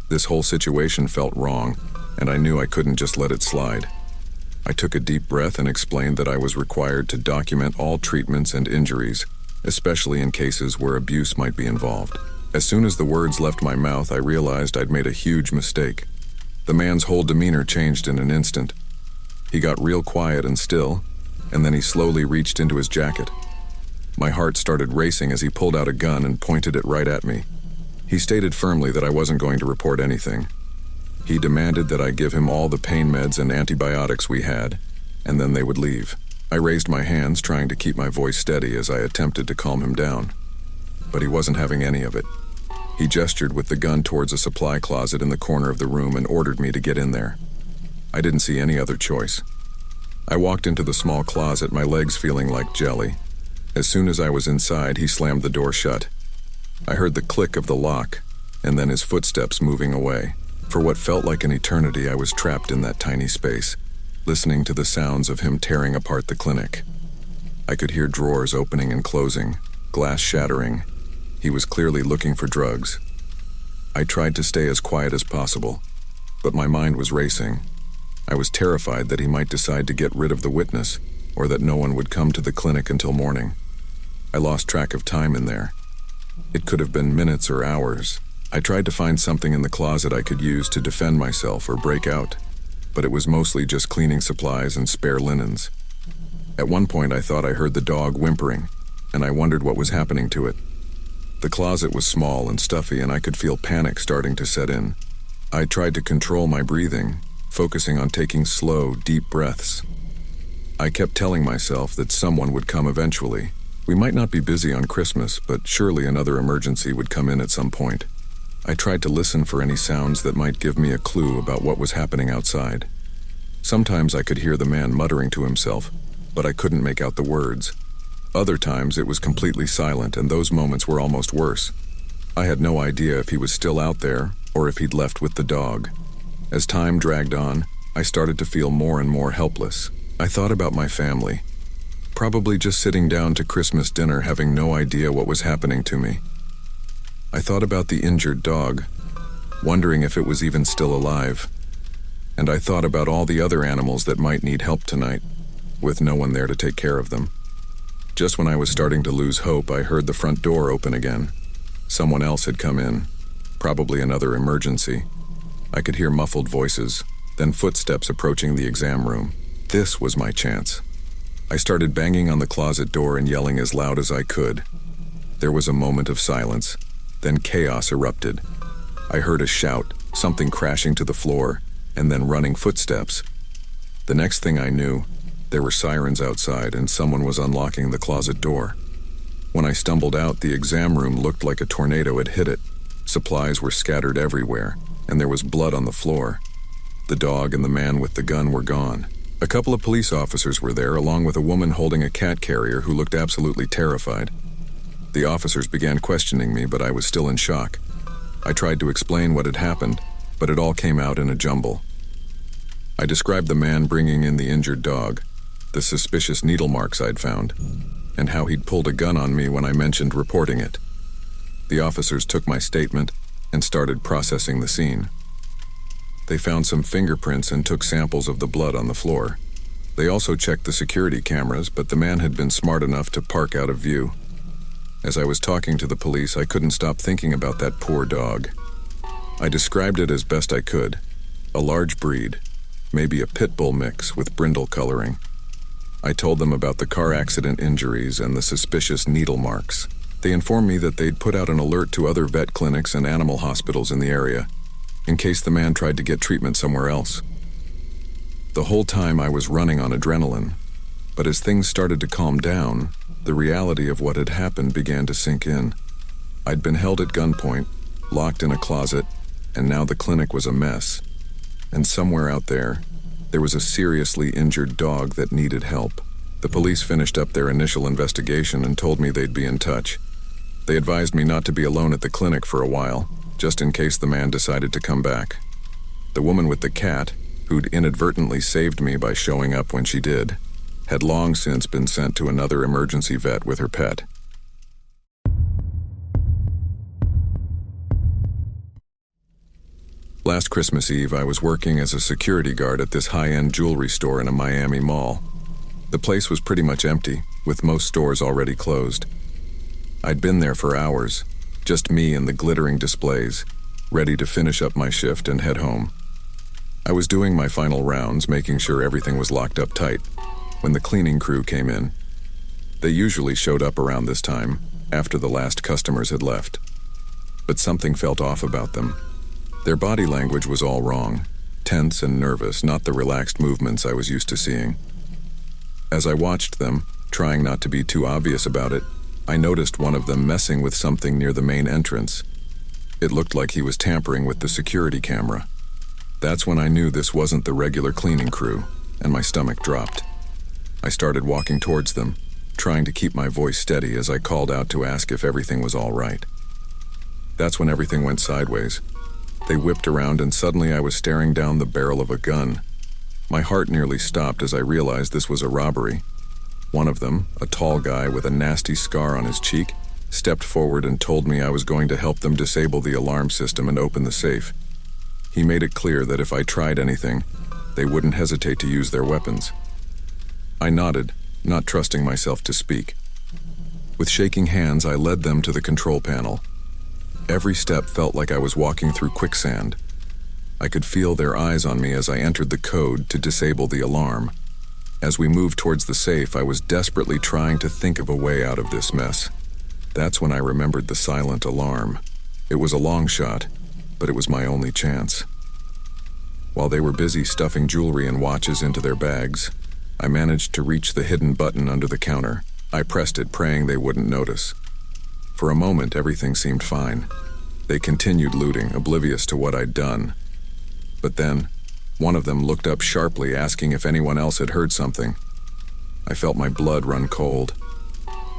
This whole situation felt wrong, and I knew I couldn't just let it slide. I took a deep breath and explained that I was required to document all treatments and injuries, especially in cases where abuse might be involved. As soon as the words left my mouth, I realized I'd made a huge mistake. The man's whole demeanor changed in an instant. He got real quiet and still, and then he slowly reached into his jacket. My heart started racing as he pulled out a gun and pointed it right at me. He stated firmly that I wasn't going to report anything. He demanded that I give him all the pain meds and antibiotics we had, and then they would leave. I raised my hands, trying to keep my voice steady as I attempted to calm him down. But he wasn't having any of it. He gestured with the gun towards a supply closet in the corner of the room and ordered me to get in there. I didn't see any other choice. I walked into the small closet, my legs feeling like jelly. As soon as I was inside, he slammed the door shut. I heard the click of the lock, and then his footsteps moving away. For what felt like an eternity, I was trapped in that tiny space, listening to the sounds of him tearing apart the clinic. I could hear drawers opening and closing, glass shattering. He was clearly looking for drugs. I tried to stay as quiet as possible, but my mind was racing. I was terrified that he might decide to get rid of the witness, or that no one would come to the clinic until morning. I lost track of time in there. It could have been minutes or hours. I tried to find something in the closet I could use to defend myself or break out, but it was mostly just cleaning supplies and spare linens. At one point I thought I heard the dog whimpering, and I wondered what was happening to it. The closet was small and stuffy, and I could feel panic starting to set in. I tried to control my breathing, focusing on taking slow, deep breaths. I kept telling myself that someone would come eventually. We might not be busy on Christmas, but surely another emergency would come in at some point. I tried to listen for any sounds that might give me a clue about what was happening outside. Sometimes I could hear the man muttering to himself, but I couldn't make out the words. Other times it was completely silent, and those moments were almost worse. I had no idea if he was still out there or if he'd left with the dog. As time dragged on, I started to feel more and more helpless. I thought about my family, probably just sitting down to Christmas dinner having no idea what was happening to me. I thought about the injured dog, wondering if it was even still alive. And I thought about all the other animals that might need help tonight, with no one there to take care of them. Just when I was starting to lose hope, I heard the front door open again. Someone else had come in, probably another emergency. I could hear muffled voices, then footsteps approaching the exam room. This was my chance. I started banging on the closet door and yelling as loud as I could. There was a moment of silence. Then chaos erupted. I heard a shout, something crashing to the floor, and then running footsteps. The next thing I knew, there were sirens outside and someone was unlocking the closet door. When I stumbled out, the exam room looked like a tornado had hit it. Supplies were scattered everywhere, and there was blood on the floor. The dog and the man with the gun were gone. A couple of police officers were there, along with a woman holding a cat carrier who looked absolutely terrified. The officers began questioning me, but I was still in shock. I tried to explain what had happened, but it all came out in a jumble. I described the man bringing in the injured dog, the suspicious needle marks I'd found, and how he'd pulled a gun on me when I mentioned reporting it. The officers took my statement and started processing the scene. They found some fingerprints and took samples of the blood on the floor. They also checked the security cameras, but the man had been smart enough to park out of view. As I was talking to the police, I couldn't stop thinking about that poor dog. I described it as best I could. A large breed, maybe a pit bull mix with brindle coloring. I told them about the car accident injuries and the suspicious needle marks. They informed me that they'd put out an alert to other vet clinics and animal hospitals in the area, in case the man tried to get treatment somewhere else. The whole time I was running on adrenaline, but as things started to calm down, the reality of what had happened began to sink in. I'd been held at gunpoint, locked in a closet, and now the clinic was a mess. And somewhere out there was a seriously injured dog that needed help. The police finished up their initial investigation and told me they'd be in touch. They advised me not to be alone at the clinic for a while, just in case the man decided to come back. The woman with the cat, who'd inadvertently saved me by showing up when she did, had long since been sent to another emergency vet with her pet. Last Christmas Eve, I was working as a security guard at this high-end jewelry store in a Miami mall. The place was pretty much empty, with most stores already closed. I'd been there for hours, just me and the glittering displays, ready to finish up my shift and head home. I was doing my final rounds, making sure everything was locked up tight, when the cleaning crew came in. They usually showed up around this time, after the last customers had left. But something felt off about them. Their body language was all wrong, tense and nervous, not the relaxed movements I was used to seeing. As I watched them, trying not to be too obvious about it, I noticed one of them messing with something near the main entrance. It looked like he was tampering with the security camera. That's when I knew this wasn't the regular cleaning crew, and my stomach dropped. I started walking towards them, trying to keep my voice steady as I called out to ask if everything was all right. That's when everything went sideways. They whipped around and suddenly I was staring down the barrel of a gun. My heart nearly stopped as I realized this was a robbery. One of them, a tall guy with a nasty scar on his cheek, stepped forward and told me I was going to help them disable the alarm system and open the safe. He made it clear that if I tried anything, they wouldn't hesitate to use their weapons. I nodded, not trusting myself to speak. With shaking hands, I led them to the control panel. Every step felt like I was walking through quicksand. I could feel their eyes on me as I entered the code to disable the alarm. As we moved towards the safe, I was desperately trying to think of a way out of this mess. That's when I remembered the silent alarm. It was a long shot, but it was my only chance. While they were busy stuffing jewelry and watches into their bags, I managed to reach the hidden button under the counter. I pressed it, praying they wouldn't notice. For a moment, everything seemed fine. They continued looting, oblivious to what I'd done. But then, one of them looked up sharply, asking if anyone else had heard something. I felt my blood run cold.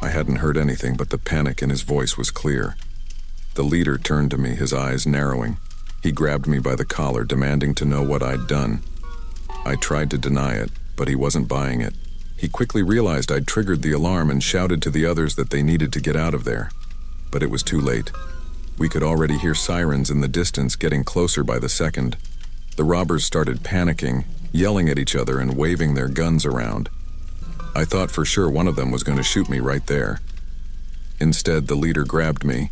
I hadn't heard anything, but the panic in his voice was clear. The leader turned to me, his eyes narrowing. He grabbed me by the collar, demanding to know what I'd done. I tried to deny it, but he wasn't buying it. He quickly realized I'd triggered the alarm and shouted to the others that they needed to get out of there. But it was too late. We could already hear sirens in the distance, getting closer by the second. The robbers started panicking, yelling at each other and waving their guns around. I thought for sure one of them was going to shoot me right there. Instead, the leader grabbed me,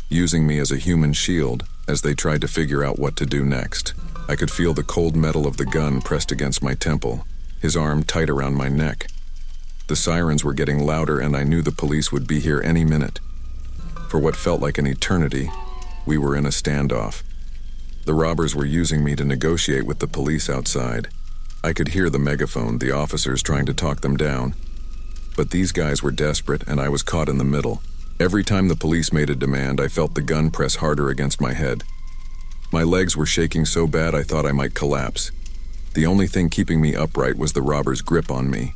using me as a human shield as they tried to figure out what to do next. I could feel the cold metal of the gun pressed against my temple, his arm tight around my neck. The sirens were getting louder and I knew the police would be here any minute. For what felt like an eternity, we were in a standoff. The robbers were using me to negotiate with the police outside. I could hear the megaphone, the officers trying to talk them down. But these guys were desperate and I was caught in the middle. Every time the police made a demand, I felt the gun press harder against my head. My legs were shaking so bad I thought I might collapse. The only thing keeping me upright was the robbers' grip on me.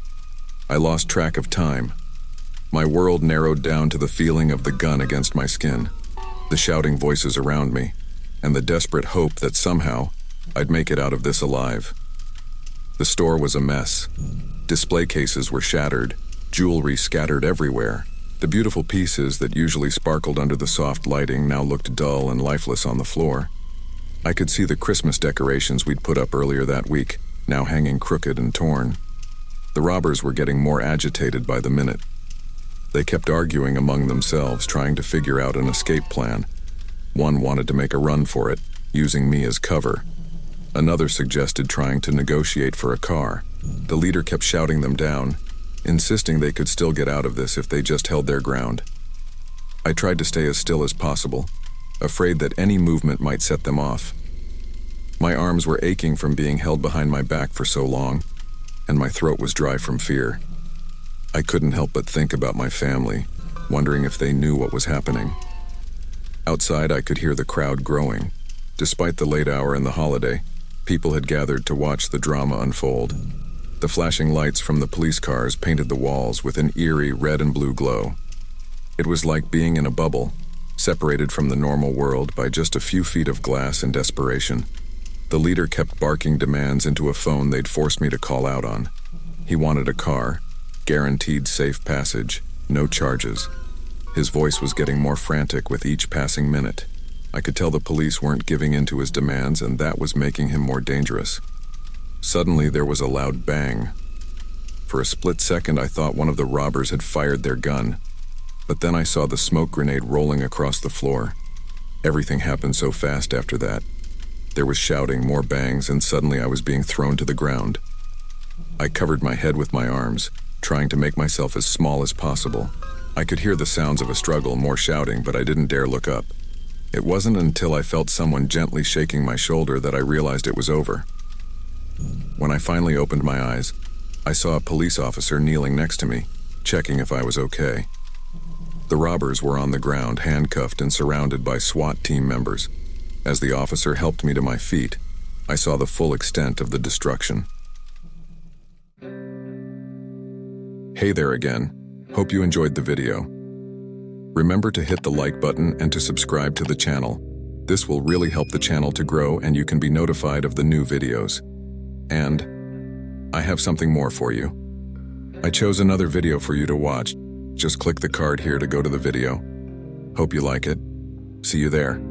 I lost track of time. My world narrowed down to the feeling of the gun against my skin, the shouting voices around me, and the desperate hope that somehow I'd make it out of this alive. The store was a mess. Display cases were shattered, jewelry scattered everywhere. The beautiful pieces that usually sparkled under the soft lighting now looked dull and lifeless on the floor. I could see the Christmas decorations we'd put up earlier that week, now hanging crooked and torn. The robbers were getting more agitated by the minute. They kept arguing among themselves, trying to figure out an escape plan. One wanted to make a run for it, using me as cover. Another suggested trying to negotiate for a car. The leader kept shouting them down, insisting they could still get out of this if they just held their ground. I tried to stay as still as possible, afraid that any movement might set them off. My arms were aching from being held behind my back for so long, and my throat was dry from fear. I couldn't help but think about my family, wondering if they knew what was happening. Outside, I could hear the crowd growing. Despite the late hour and the holiday, people had gathered to watch the drama unfold. The flashing lights from the police cars painted the walls with an eerie red and blue glow. It was like being in a bubble, separated from the normal world by just a few feet of glass and desperation. The leader kept barking demands into a phone they'd forced me to call out on. He wanted a car, guaranteed safe passage, no charges. His voice was getting more frantic with each passing minute. I could tell the police weren't giving in to his demands, and that was making him more dangerous. Suddenly, there was a loud bang. For a split second, I thought one of the robbers had fired their gun, but then I saw the smoke grenade rolling across the floor. Everything happened so fast after that. There was shouting, more bangs, and suddenly I was being thrown to the ground. I covered my head with my arms, trying to make myself as small as possible. I could hear the sounds of a struggle, more shouting, but I didn't dare look up. It wasn't until I felt someone gently shaking my shoulder that I realized it was over. When I finally opened my eyes, I saw a police officer kneeling next to me, checking if I was okay. The robbers were on the ground, handcuffed and surrounded by SWAT team members. As the officer helped me to my feet, I saw the full extent of the destruction. Hey there again. Hope you enjoyed the video. Remember to hit the like button and to subscribe to the channel. This will really help the channel to grow, and you can be notified of the new videos. And I have something more for you. I chose another video for you to watch. Just click the card here to go to the video. Hope you like it. See you there.